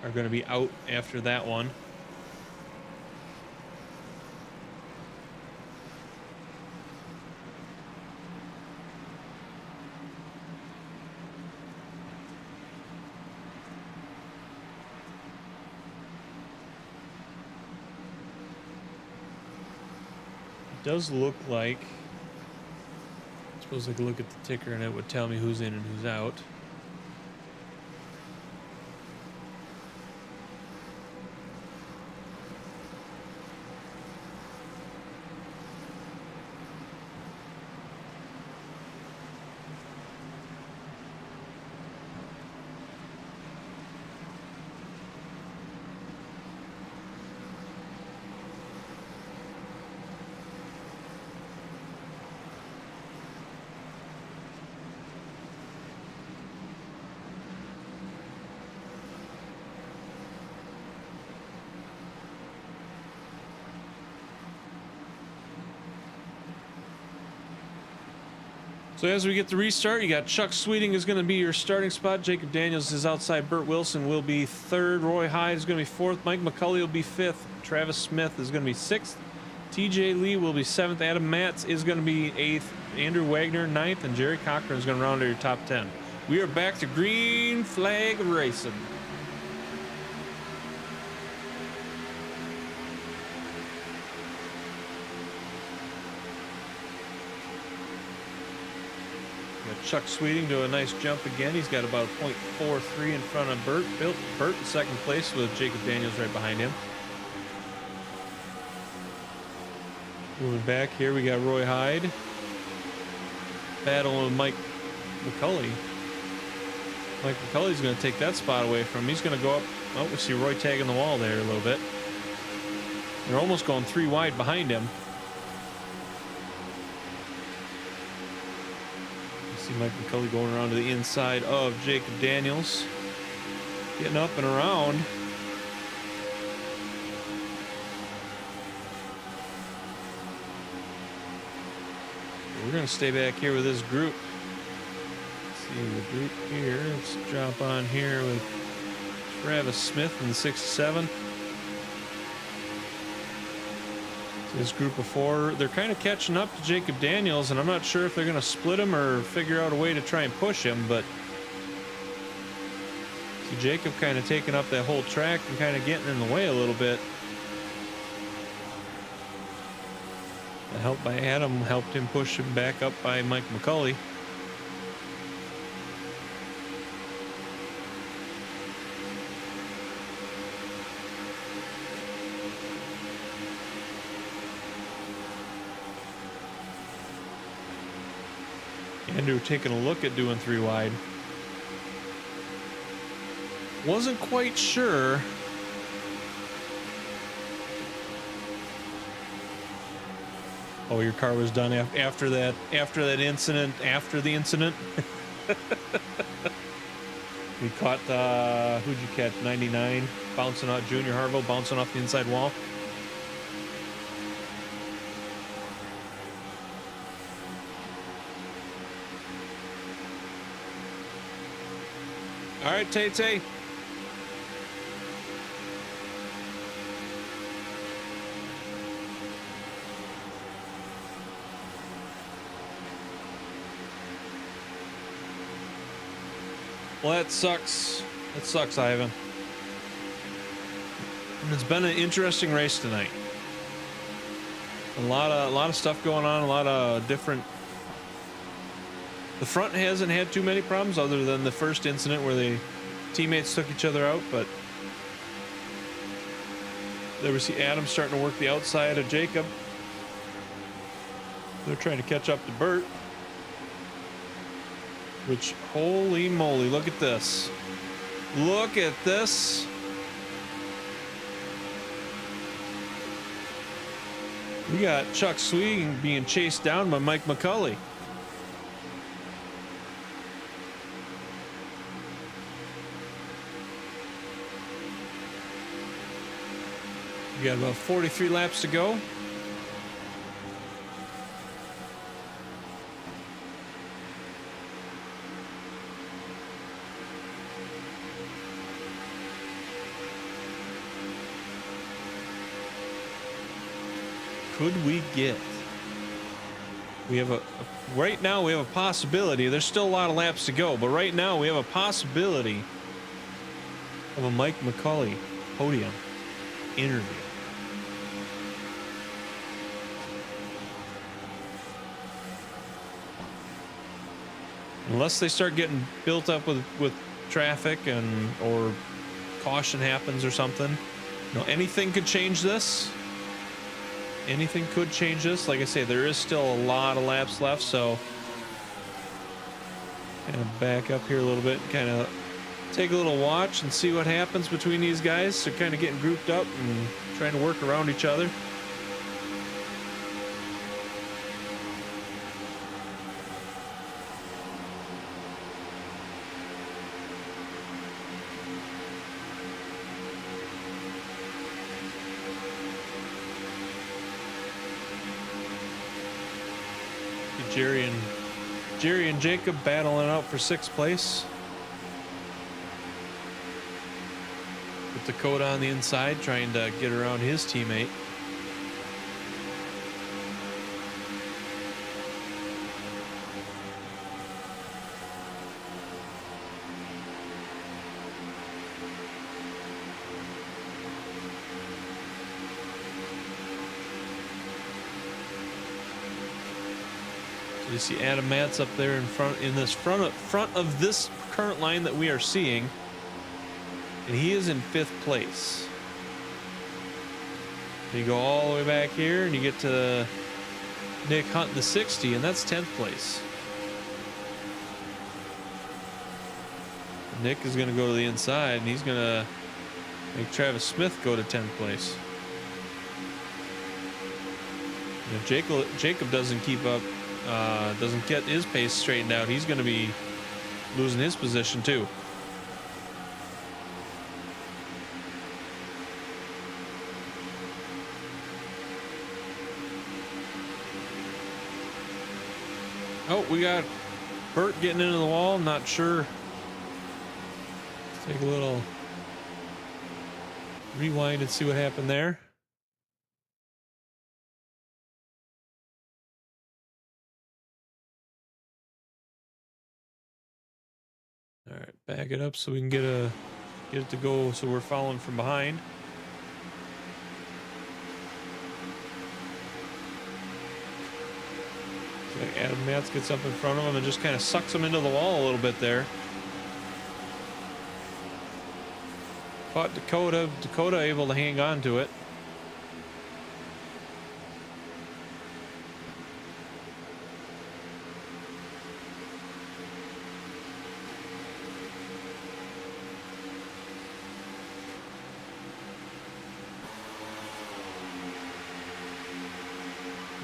are going to be out after that one. It does look like, I suppose I could look at the ticker and it would tell me who's in and who's out. So as we get the restart, you got Chuck Sweeting is going to be your starting spot. Jacob Daniels is outside. Burt Wilson will be third. Roy Hyde is going to be fourth. Mike McCulley will be fifth. Travis Smith is going to be sixth. TJ Lee will be seventh. Adam Matz is going to be eighth. Andrew Wagner ninth. And Jerry Cochran is going to round out your top 10. We are back to green flag racing. Chuck Sweeting do a nice jump again. He's got about a .43 in front of Burt. Burt in second place with Jacob Daniels right behind him. Moving back here, we got Roy Hyde battling with Mike McCulley. Mike McCulley's going to take that spot away from him. He's going to go up. Oh, we see Roy tagging the wall there a little bit. They're almost going 3 wide behind him. See Mike McCulley going around to the inside of Jacob Daniels. Getting up and around. We're going to stay back here with this group. Let's see the group here. Let's drop on here with Travis Smith in the 67. This group of 4, they're kind of catching up to Jacob Daniels, and I'm not sure if they're going to split him or figure out a way to try and push him, but see Jacob kind of taking up that whole track and kind of getting in the way a little bit. The help by Adam helped him push him back up by Mike McCulley. Andrew taking a look at doing 3 wide. Wasn't quite sure. Oh, your car was done after that incident, after the incident. We caught, who'd you catch? 99 bouncing out, Junior Harville bouncing off the inside wall. All right, Tay-Tay. Well, that sucks. That sucks, Ivan. And it's been an interesting race tonight. A lot of stuff going on. A lot of different. The front hasn't had too many problems, other than the first incident where the teammates took each other out. But there we see Adam starting to work the outside of Jacob. They're trying to catch up to Bert. Which, holy moly, look at this. Look at this. We got Chuck Sweeting being chased down by Mike McCulley. We got about 43 laps to go. Could we get? We have right now we have a possibility. There's still a lot of laps to go, but right now we have a possibility of a Mike McCulley podium interview. Unless they start getting built up with traffic and or caution happens or something. You know, anything could change this. Anything could change this. Like I say, there is still a lot of laps left, so kind of back up here a little bit, kind of take a little watch and see what happens between these guys. They're kind of getting grouped up and trying to work around each other. Jerry and Jacob battling out for 6th place. With Dakota on the inside trying to get around his teammate. You see Adam Matz up there in front, in this front of this current line that we are seeing, and he is in 5th place. You go all the way back here and you get to Nick Hunt in the 60, and that's 10th place. Nick is going to go to the inside, and he's going to make Travis Smith go to 10th place. And if Jacob doesn't keep up, doesn't get his pace straightened out, he's going to be losing his position too. Oh, we got Bert getting into the wall. Not sure. Let's take a little rewind and see what happened there. All right, back it up so we can get it to go so we're following from behind. So Adam Matz gets up in front of him and just kind of sucks him into the wall a little bit there. Caught Dakota. Dakota able to hang on to it.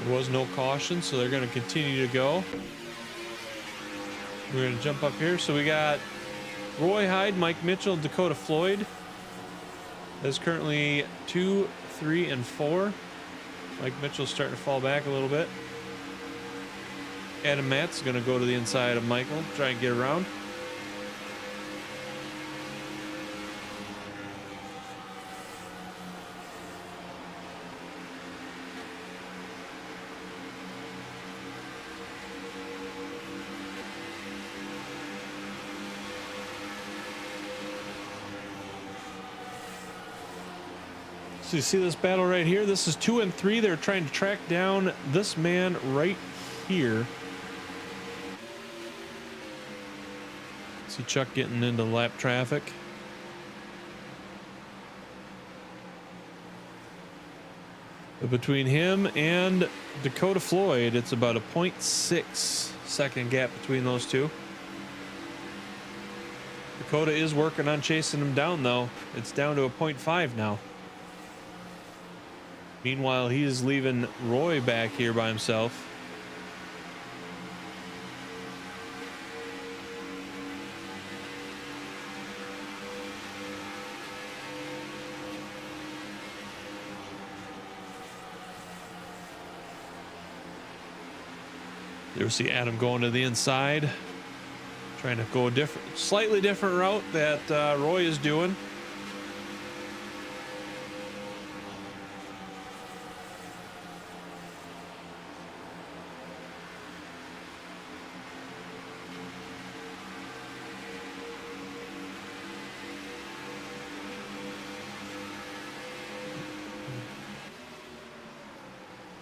There was no caution, so they're going to continue to go. We're going to jump up here. So we got Roy Hyde, Mike Mitchell, Dakota Floyd. That's currently 2, 3, and 4. Mike Mitchell's starting to fall back a little bit. Adam Matz is going to go to the inside of Michael, try and get around. So you see this battle right here? This is 2 and 3. They're trying to track down this man right here. See Chuck getting into lap traffic. But between him and Dakota Floyd, it's about a 0.6 second gap between those two. Dakota is working on chasing him down, though. It's down to a 0.5 now. Meanwhile, he's leaving Roy back here by himself. There we see Adam going to the inside, trying to go a slightly different route that Roy is doing.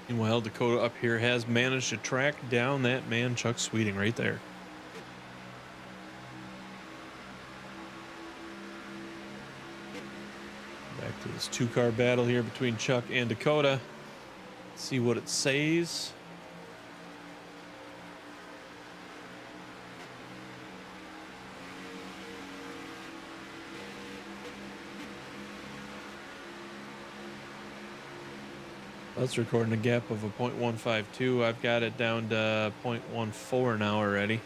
Meanwhile, Dakota up here has managed to track down that man, Chuck Sweeting, right there. Back to this two-car battle here between Chuck and Dakota. Let's see what it says. That's recording a gap of a 0.152. I've got it down to 0.14 now already.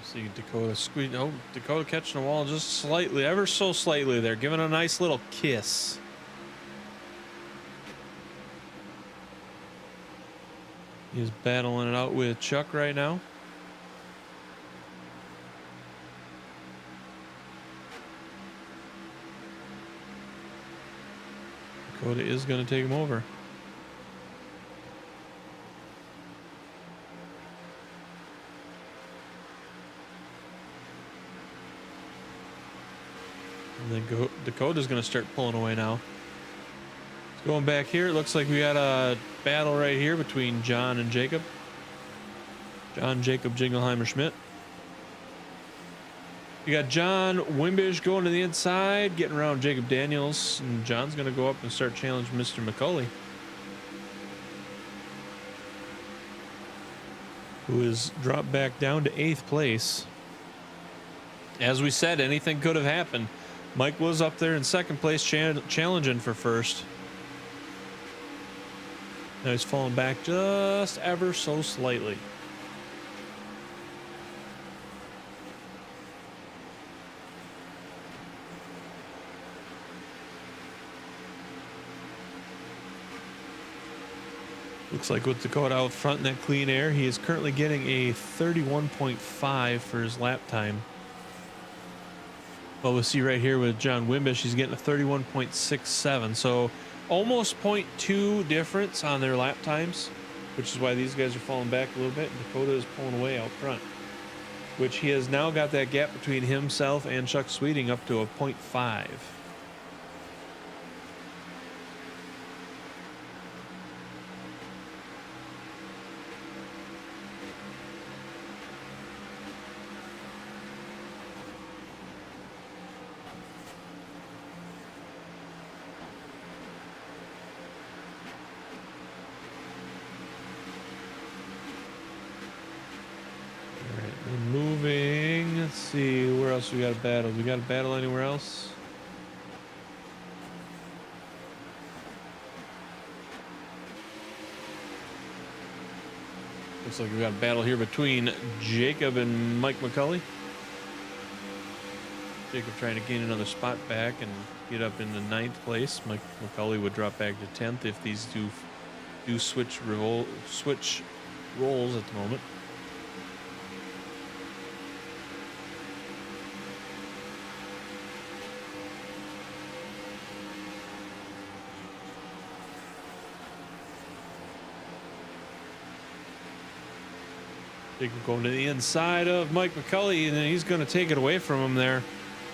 See Dakota squeezing. Oh, Dakota catching the wall just slightly, ever so slightly there, giving a nice little kiss. He's battling it out with Chuck right now. Dakota is going to take him over. And then Dakota's going to start pulling away now. Going back here, it looks like we got a battle right here between John and Jacob. John Jacob Jingleheimer Schmidt. You got John Wimbish going to the inside, getting around Jacob Daniels, and John's going to go up and start challenging Mr. McCulley, who is dropped back down to 8th place. As we said, anything could have happened. Mike was up there in 2nd place challenging for 1st. Now he's falling back just ever so slightly. Looks like with Dakota out front in that clean air, he is currently getting a 31.5 for his lap time. Well, we'll see right here with John Wimbish, he's getting a 31.67. So almost 0.2 difference on their lap times, which is why these guys are falling back a little bit. Dakota is pulling away out front, which he has now got that gap between himself and Chuck Sweeting up to a 0.5. Moving. Let's see where else we got a battle. We got a battle anywhere else? Looks like we got a battle here between Jacob and Mike McCulley. Jacob trying to gain another spot back and get up into 9th place. Mike McCulley would drop back to 10th if these do switch roles at the moment. They can go to the inside of Mike McCulley, and then he's going to take it away from him there.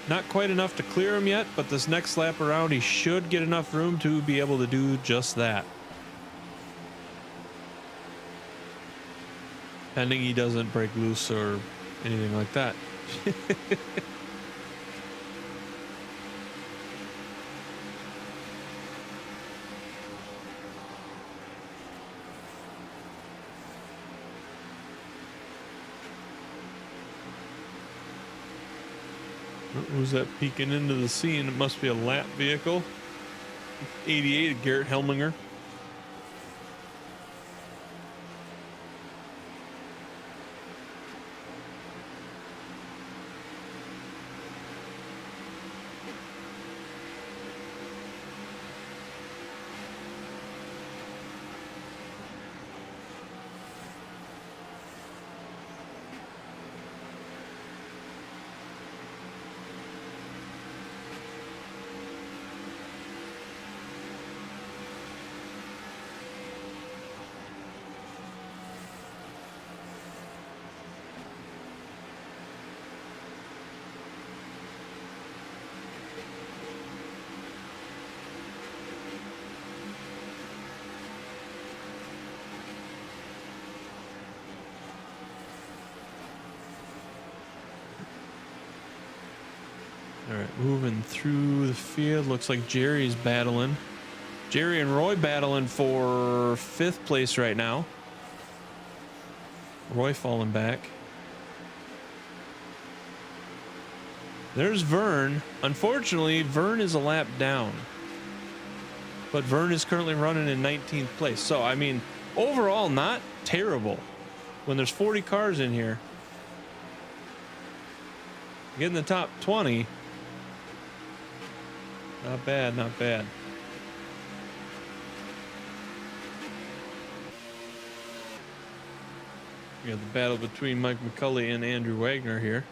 Not quite enough to clear him yet, but this next lap around, he should get enough room to be able to do just that. Pending he doesn't break loose or anything like that. Who's that peeking into the scene? It must be a lap vehicle. 88, Garrett Helminger. All right, moving through the field. Looks like Jerry's battling. Jerry and Roy battling for 5th place right now. Roy falling back. There's Vern. Unfortunately, Vern is a lap down. But Vern is currently running in 19th place. So, I mean, overall, not terrible. When there's 40 cars in here, getting the top 20. Not bad, not bad. We got the battle between Mike McCulley and Andrew Wagner here.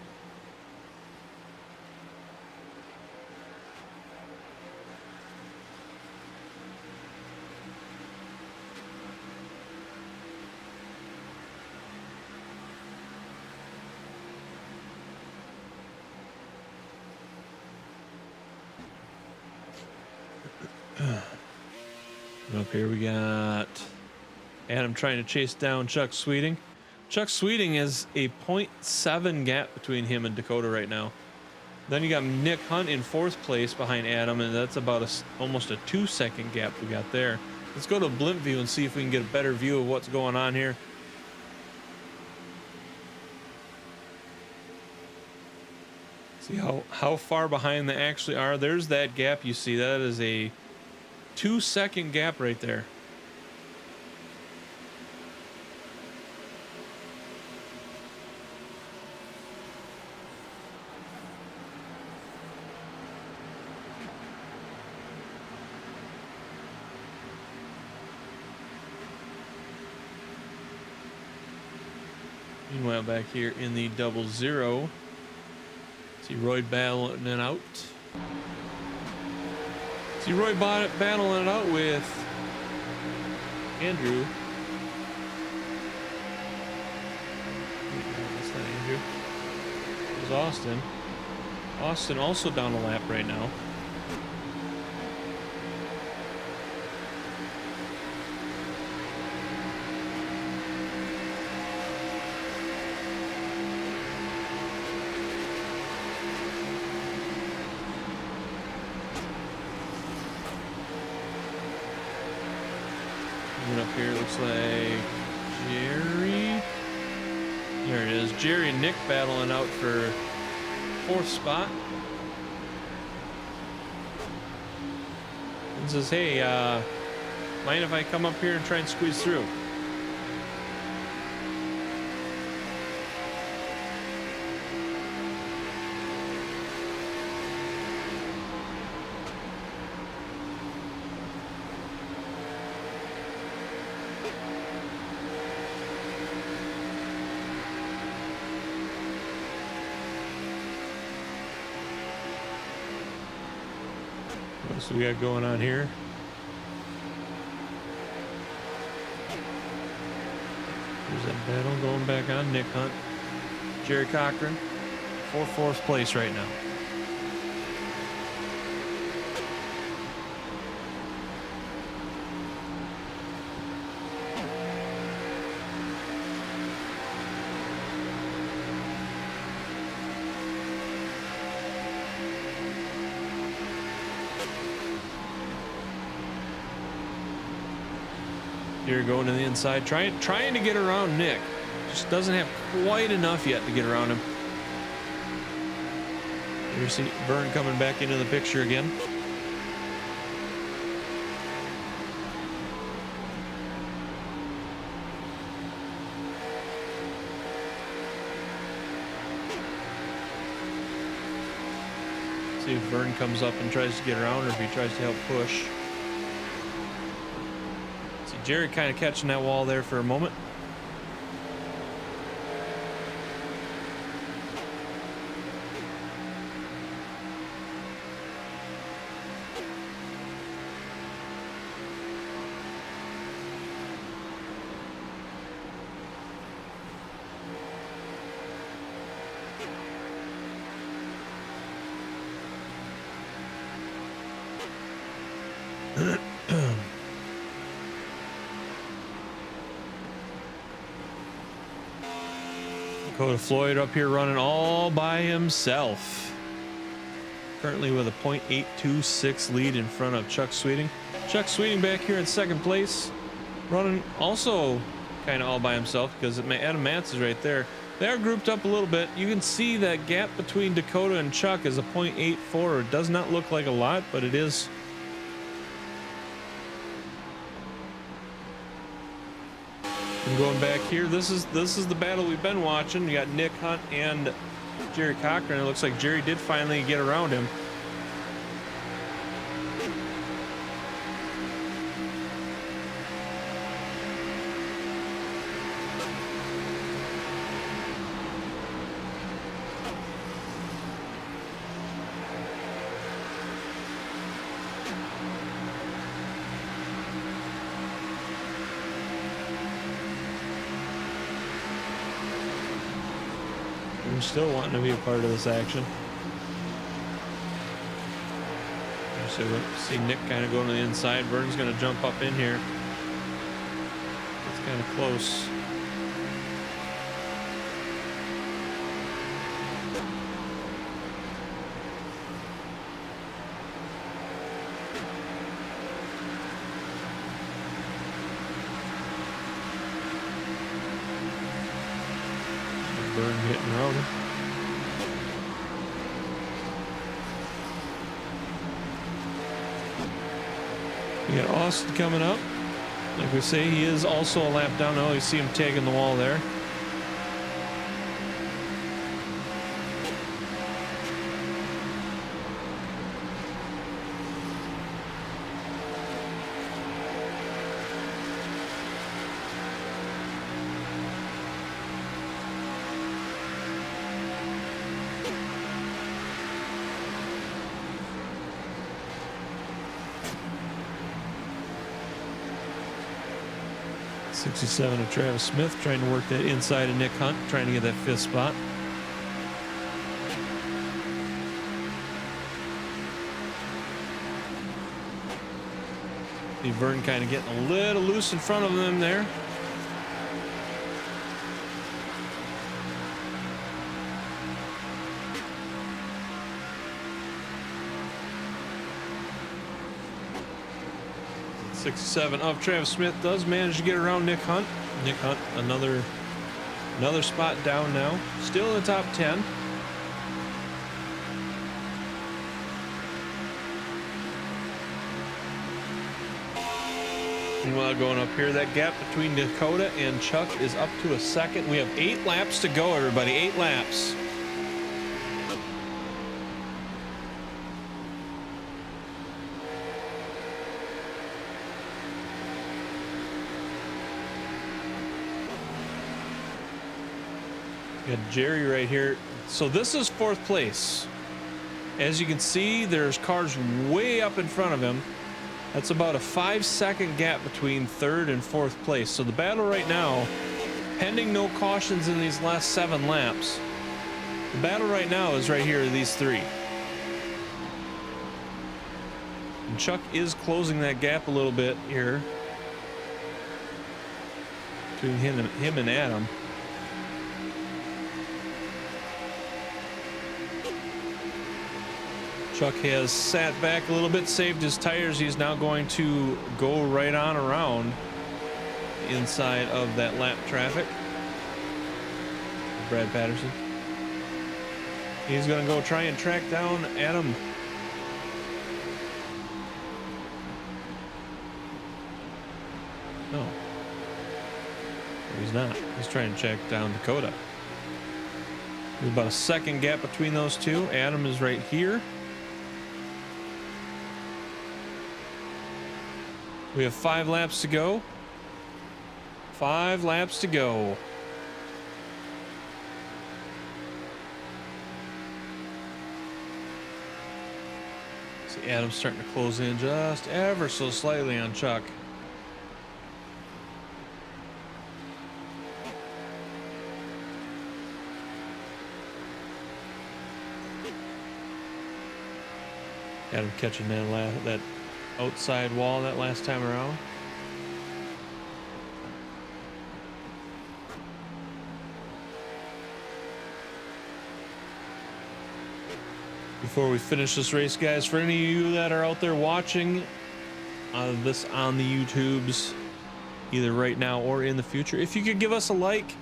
Up here we got Adam trying to chase down Chuck Sweeting. Chuck Sweeting is a 0.7 gap between him and Dakota right now. Then you got Nick Hunt in 4th place behind Adam, and that's about almost a 2-second gap we got there. Let's go to blimp view and see if we can get a better view of what's going on here. See how far behind they actually are. There's that gap you see. That is a 2-second gap right there. Meanwhile, back here in the 00, see Roy battling it out. See Roy battling it out with Andrew. That's not Andrew. It was Austin. Austin also down a lap right now. Up here looks like Jerry. There it is. Jerry and Nick battling out for 4th spot. And says, hey, mind if I come up here and try and squeeze through? What else we got going on here? There's that battle going back on. Nick Hunt, Jerry Cochran for fourth place right now. Here going to the inside, trying to get around Nick. Just doesn't have quite enough yet to get around him. You see Vern coming back into the picture again. See if Vern comes up and tries to get around, or if he tries to help push. Jerry kind of catching that wall there for a moment. Dakota Floyd up here running all by himself. Currently with a .826 lead in front of Chuck Sweeting. Chuck Sweeting back here in second place, running also kind of all by himself because Adam Mance is right there. They are grouped up a little bit. You can see that gap between Dakota and Chuck is a .84. It does not look like a lot, but it is. And going back here, this is the battle we've been watching. You got Nick Hunt and Jerry Cochran. It looks like Jerry did finally get around him. I'm still wanting to be a part of this action. So we'll see Nick kind of going to the inside. Vern's going to jump up in here. It's kind of close. Getting around him. We got Austin coming up. Like we say, he is also a lap down. Oh, you see him tagging the wall there. '67 of Travis Smith trying to work that inside of Nick Hunt, trying to get that fifth spot. See Vern kind of getting a little loose in front of them there. '67 of Travis Smith does manage to get around Nick Hunt. Nick Hunt, another spot down now. Still in the top 10. Meanwhile, going up here, that gap between Dakota and Chuck is up to a second. We have 8 laps to go, everybody. 8 laps. Got Jerry right here. So this is 4th place. As you can see, there's cars way up in front of him. That's about a 5-second gap between 3rd and 4th place. So the battle right now pending no cautions in these last 7 laps. The battle right now is right here, these 3. And Chuck is closing that gap a little bit here between him and Adam. Chuck has sat back a little bit, saved his tires. He's now going to go right on around inside of that lap traffic. Brad Patterson. He's going to go try and track down Adam. No. He's not. He's trying to track down Dakota. There's about a second gap between those two. Adam is right here. We have 5 laps to go. 5 laps to go. See Adam starting to close in just ever so slightly on Chuck. Adam catching that outside wall that last time around. Before we finish this race, guys, for any of you that are out there watching this on the YouTubes, either right now or in the future, if you could give us a like,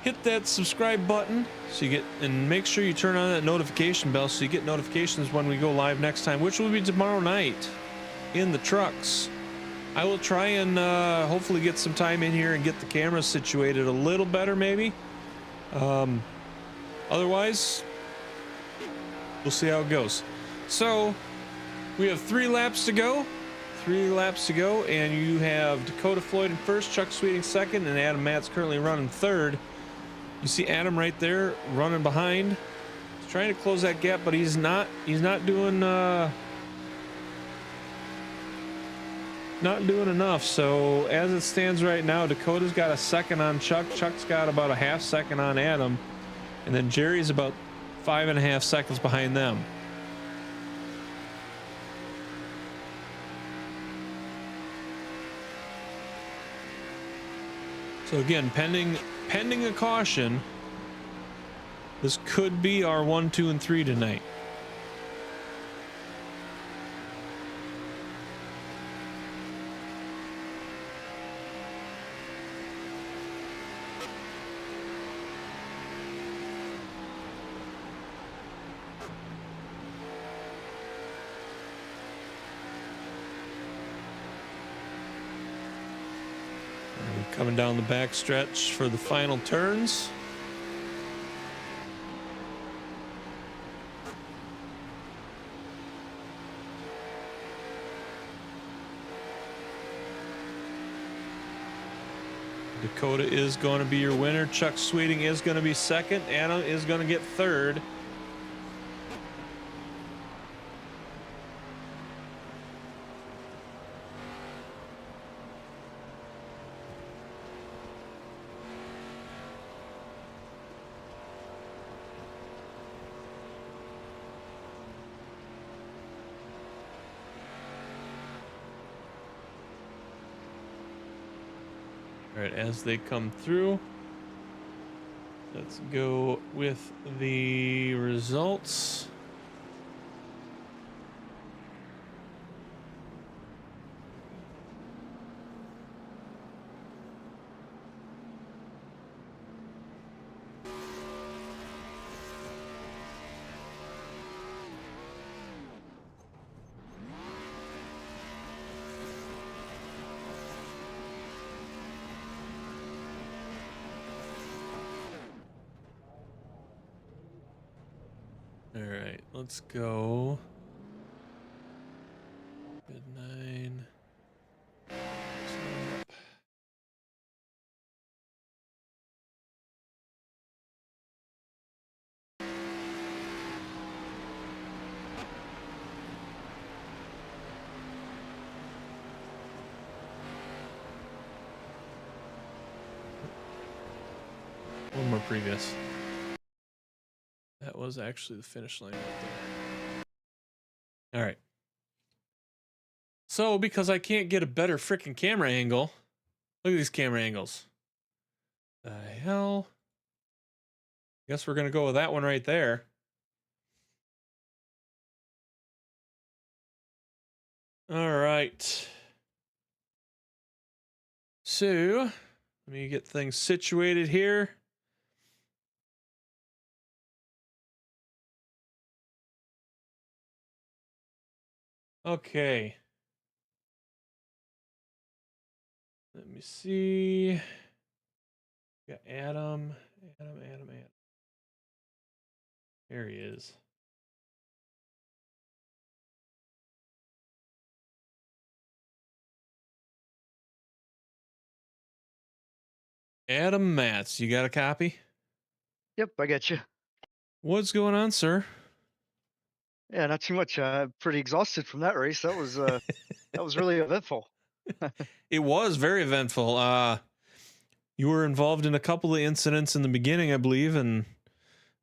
hit that subscribe button so you get, and make sure you turn on that notification bell so you get notifications when we go live next time, which will be tomorrow night in the trucks. I will try and hopefully get some time in here and get the cameras situated a little better, maybe. Otherwise, we'll see how it goes. So we have 3 laps to go. 3 laps to go, and you have Dakota Floyd in first, Chuck Sweeting second, and Adam Matt's currently running third. You see Adam right there running behind. He's trying to close that gap, but he's not doing not doing enough. So as it stands right now, Dakota's got a second on Chuck. Chuck's got about a half second on Adam, and then Jerry's about 5.5 seconds behind them. So again, pending a caution, this could be our 1, 2, and 3 tonight. Coming down the back stretch for the final turns. Dakota is going to be your winner. Chuck Sweeting is going to be second. Anna is going to get third. All right, as they come through, let's go with the results. All right, let's go. Good 9. or previous. That was actually the finish line right there. All right. So, because I can't get a better freaking camera angle, look at these camera angles. The hell? Guess we're going to go with that one right there. All right. So, let me get things situated here. Okay. Let me see. Got Adam. Here he is. Adam Matz, you got a copy? Yep, I got you. What's going on, sir? Yeah, not too much. Pretty exhausted from that race. That was really eventful. It was very eventful. You were involved in a couple of incidents in the beginning, I believe, and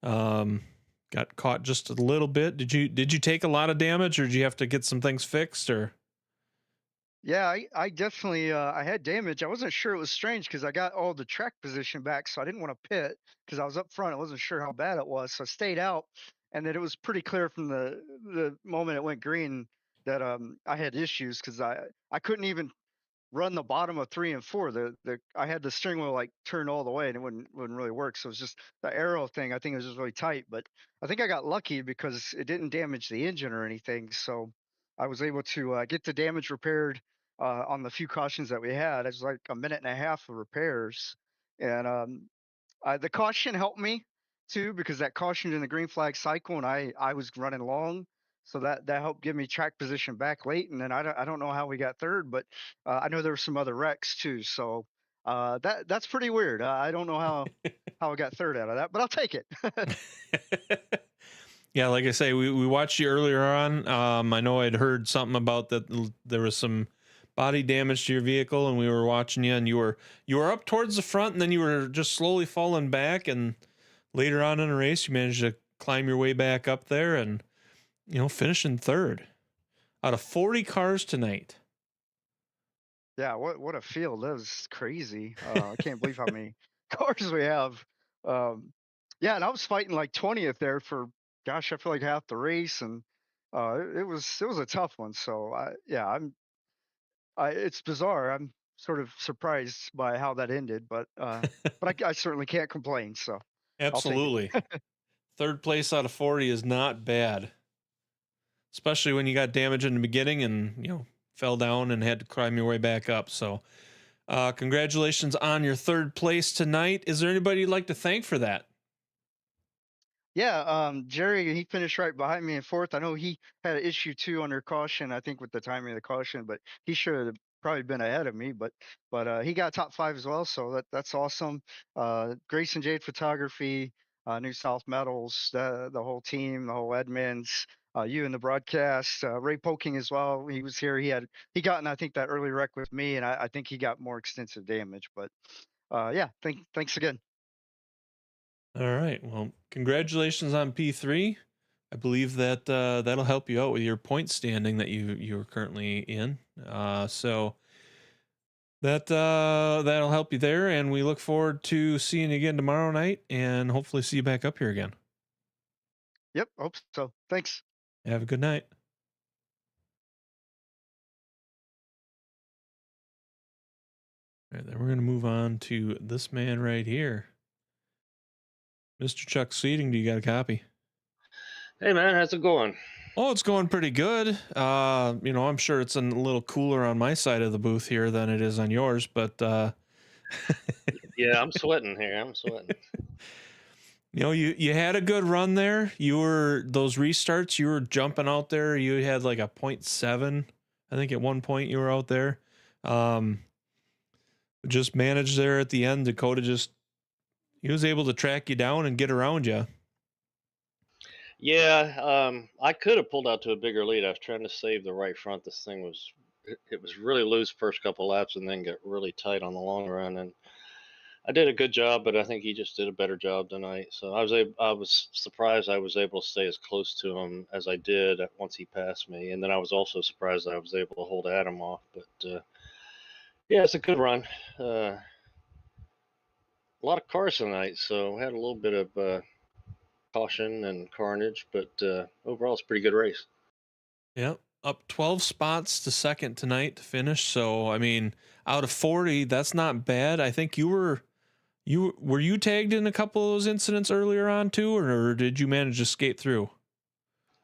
got caught just a little bit. Did you take a lot of damage, or did you have to get some things fixed, or? Yeah, I definitely I had damage. I wasn't sure. It was strange because I got all the track position back, so I didn't want to pit because I was up front. I wasn't sure how bad it was, so I stayed out. And then it was pretty clear from the moment it went green that I had issues because I couldn't even run the bottom of 3 and 4. I had the steering wheel like turned all the way and it wouldn't really work. So it was just the arrow thing. I think it was just really tight, but I think I got lucky because it didn't damage the engine or anything. So I was able to get the damage repaired on the few cautions that we had. It was like a minute and a half of repairs, and the caution helped me too because that cautioned in the green flag cycle, and I was running long, so that helped give me track position back late. And then I don't know how we got third, but I know there were some other wrecks too. So that's pretty weird. I don't know how I got third out of that, but I'll take it. Yeah, like I say, we watched you earlier on. I know I'd heard something about that there was some body damage to your vehicle, and we were watching you, and you were up towards the front, and then you were just slowly falling back, and later on in the race, you managed to climb your way back up there, and finishing third out of 40 cars tonight. Yeah, what a field. That was crazy. I can't believe how many cars we have. Yeah, and I was fighting like 20th there for, gosh, I feel like half the race, and it was a tough one. So it's bizarre. I'm sort of surprised by how that ended, but I certainly can't complain. So I'll take it. Absolutely. Third place out of 40 is not bad, especially when you got damage in the beginning and fell down and had to climb your way back up. So congratulations on your third place tonight. Is there anybody you'd like to thank for that? Yeah, Jerry, he finished right behind me in fourth. I know he had an issue too under caution, I think with the timing of the caution, but he should have probably been ahead of me. But he got top 5 as well, so that's awesome. Grace and Jade Photography, New South Metals, the whole team, the whole admins, you in the broadcast, Ray Poking as well. He was here. He got in, I think, that early wreck with me, and I think he got more extensive damage. But yeah, thanks again. All right. Well, congratulations on P3. I believe that that'll help you out with your point standing that you're currently in. So that'll help you there, and we look forward to seeing you again tomorrow night, and hopefully see you back up here again. Yep, hope so. Thanks. Have a good night. All right, then we're going to move on to this man right here. Mr. Chuck Seating, do you got a copy? Hey man, how's it going? Oh, it's going pretty good. I'm sure it's a little cooler on my side of the booth here than it is on yours, but Yeah, I'm sweating here. I'm sweating. You had a good run there. Those restarts, you were jumping out there. You had like a 0.7. I think at one point you were out there. Just managed there at the end. Dakota he was able to track you down and get around you. Yeah, I could have pulled out to a bigger lead. I was trying to save the right front. This thing it was really loose first couple laps and then got really tight on the long run. And I did a good job, but I think he just did a better job tonight. So I was surprised I was able to stay as close to him as I did once he passed me, and then I was also surprised that I was able to hold Adam off. But yeah, it's a good run. A lot of cars tonight, so we had a little bit of caution and carnage, but overall it's a pretty good race. Yep. Up 12 spots to second tonight to finish. So, I mean, out of 40, that's not bad. I think were you tagged in a couple of those incidents earlier on too, or did you manage to skate through?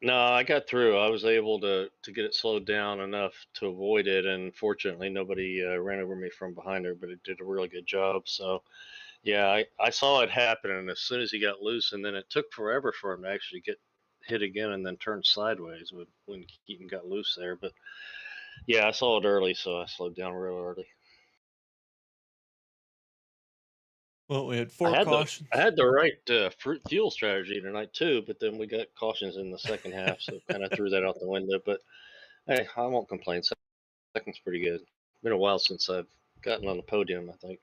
No, I got through. I was able to get it slowed down enough to avoid it, and fortunately nobody ran over me from behind there, but it did a really good job. So yeah, I saw it happen, and as soon as he got loose, and then it took forever for him to actually get hit again and then turn sideways when Keaton got loose there. But yeah, I saw it early, so I slowed down real early. Well, we had four I cautions. had the right fruit fuel strategy tonight too, but then we got cautions in the second half, so kind of threw that out the window. But hey, I won't complain. Second's pretty good. Been a while since I've gotten on the podium, I think.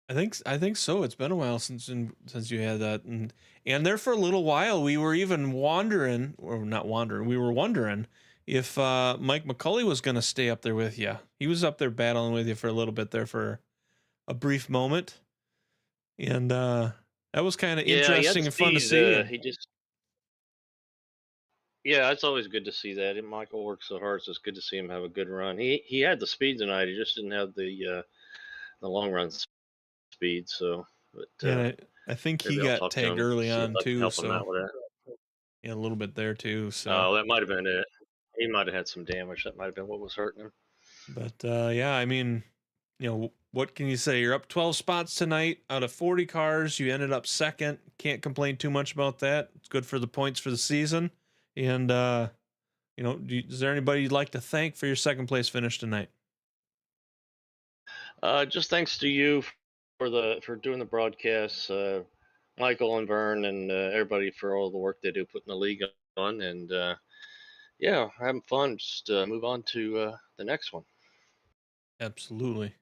I think so. It's been a while since you had that, and there for a little while we were even wondering, or not wondering, we were wondering if Mike McCulley was going to stay up there with you. He was up there battling with you for a little bit there for a brief moment, and that was kind of interesting and fun to see. Yeah, it's always good to see that. And Michael works so hard, so it's good to see him have a good run. He had the speed tonight. He just didn't have the long run speed. So, but yeah, I think he got tagged early on too. So yeah, a little bit there too. So that might have been it. He might have had some damage. That might have been what was hurting him. But yeah, I mean, you know, what can you say? You're up 12 spots tonight out of 40 cars. You ended up second. Can't complain too much about that. It's good for the points for the season. And you know, is there anybody you'd like to thank for your second place finish tonight? Just thanks to you for doing the broadcasts, Michael and Vern and everybody for all the work they do putting the league on, and yeah, having fun. Just move on to the next one. Absolutely.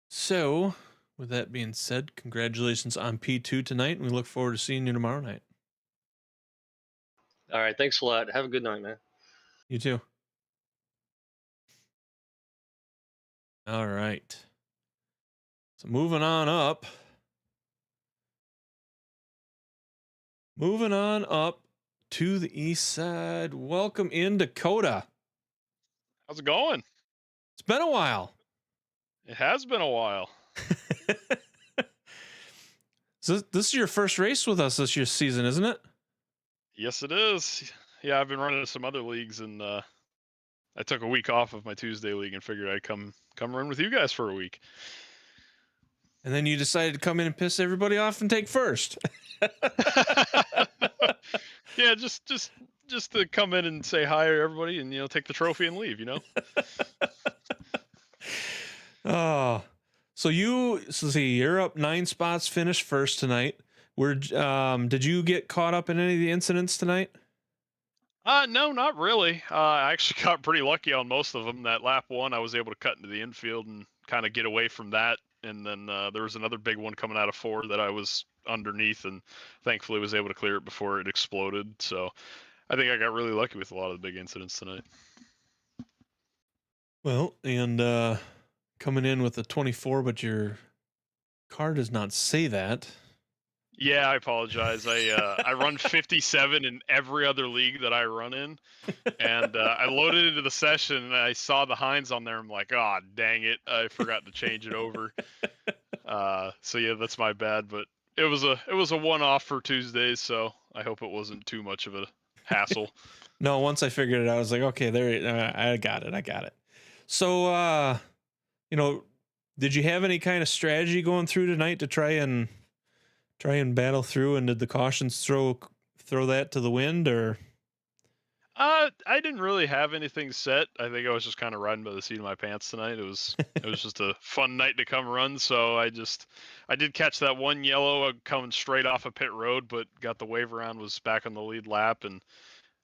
So, with that being said, congratulations on P2 tonight, and we look forward to seeing you tomorrow night. All right, thanks a lot. Have a good night, man. You too. All right. So moving on up. Moving on up to the east side. Welcome in, Dakota. How's it going? It's been a while. It has been a while. So this is your first race with us this year's season, isn't it? Yes, it is. Yeah, I've been running some other leagues, and I took a week off of my Tuesday league and figured I'd come run with you guys for a week. And then you decided to come in and piss everybody off and take first. Yeah, just to come in and say hi to everybody, and take the trophy and leave. Oh, so you're up 9 spots, finished first tonight. Did you get caught up in any of the incidents tonight? No, not really. I actually got pretty lucky on most of them. That lap 1, I was able to cut into the infield and kind of get away from that. And then there was another big one coming out of 4 that I was underneath, and thankfully was able to clear it before it exploded. So I think I got really lucky with a lot of the big incidents tonight. Well, and coming in with a 24, but your car does not say that. Yeah, I apologize. I run 57 in every other league that I run in, and I loaded into the session and I saw the Heinz on there. I'm like, oh, dang it, I forgot to change it over. So yeah, that's my bad. But it was a one-off for Tuesdays, so I hope it wasn't too much of a hassle. No, once I figured it out, I was like, okay, there, I got it. So, did you have any kind of strategy going through tonight to try and battle through, and did the cautions throw that to the wind, or? I didn't really have anything set. I think I was just kind of riding by the seat of my pants tonight. It was just a fun night to come run. So I did catch that one yellow coming straight off of pit road, but got the wave around, was back on the lead lap, and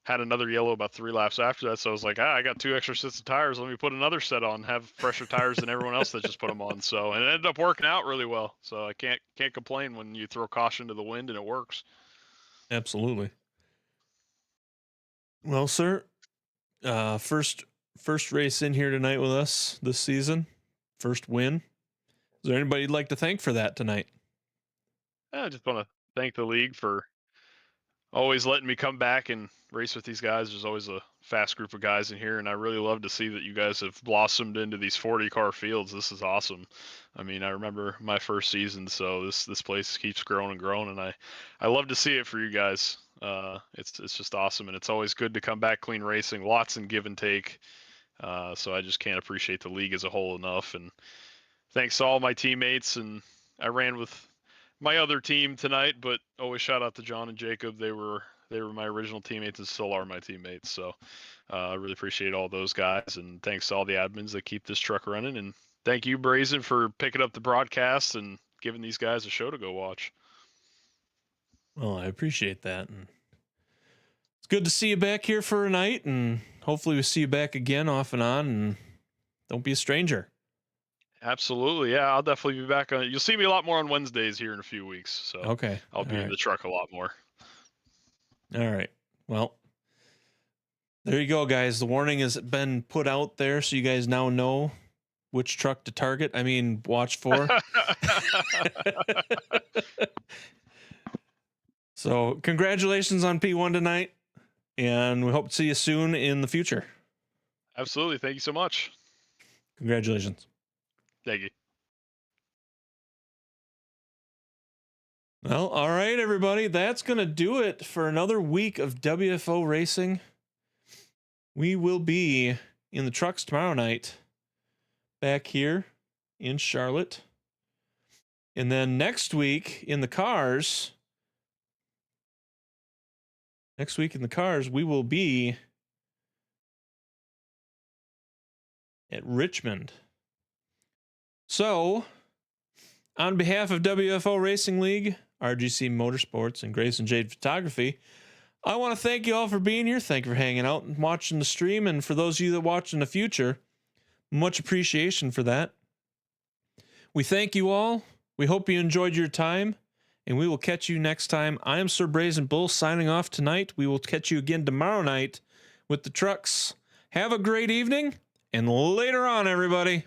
had another yellow about 3 laps after that. So I was like, I got 2 extra sets of tires. Let me put another set on, have fresher tires than everyone else that just put them on. So, and it ended up working out really well. So I can't complain when you throw caution to the wind and it works. Absolutely. Well, sir, first race in here tonight with us this season, first win. Is there anybody you'd like to thank for that tonight? I just want to thank the league for always letting me come back and race with these guys. There's always a fast group of guys in here, and I really love to see that you guys have blossomed into these 40-car fields. This is awesome. I mean, I remember my first season, so this place keeps growing and growing, and I love to see it for you guys. It's just awesome, and it's always good to come back clean racing. Lots and give and take. So I just can't appreciate the league as a whole enough. And thanks to all my teammates, and I ran with my other team tonight, but always shout out to John and Jacob. They were my original teammates and still are my teammates. So I really appreciate all those guys, and thanks to all the admins that keep this truck running. And thank you, Brazen, for picking up the broadcast and giving these guys a show to go watch. Well, I appreciate that. And it's good to see you back here for a night, and hopefully we see you back again off and on, and don't be a stranger. Absolutely. Yeah, I'll definitely be back on. You'll see me a lot more on Wednesdays here in a few weeks. So Okay. I'll be in the truck a lot more. All right. Well, there you go, guys. The warning has been put out there, so you guys now know which truck to target. I mean, watch for. So congratulations on P1 tonight, and we hope to see you soon in the future. Absolutely. Thank you so much. Congratulations. Thank you. Well, all right, everybody. That's going to do it for another week of WFO racing. We will be in the trucks tomorrow night back here in Charlotte. And then next week in the cars, we will be at Richmond. So, on behalf of WFO Racing League, RGC Motorsports, and Grace and Jade Photography, I want to thank you all for being here. Thank you for hanging out and watching the stream. And for those of you that watch in the future, much appreciation for that. We thank you all. We hope you enjoyed your time, and we will catch you next time. I am Sir Brazen Bull signing off tonight. We will catch you again tomorrow night with the trucks. Have a great evening, and later on, everybody.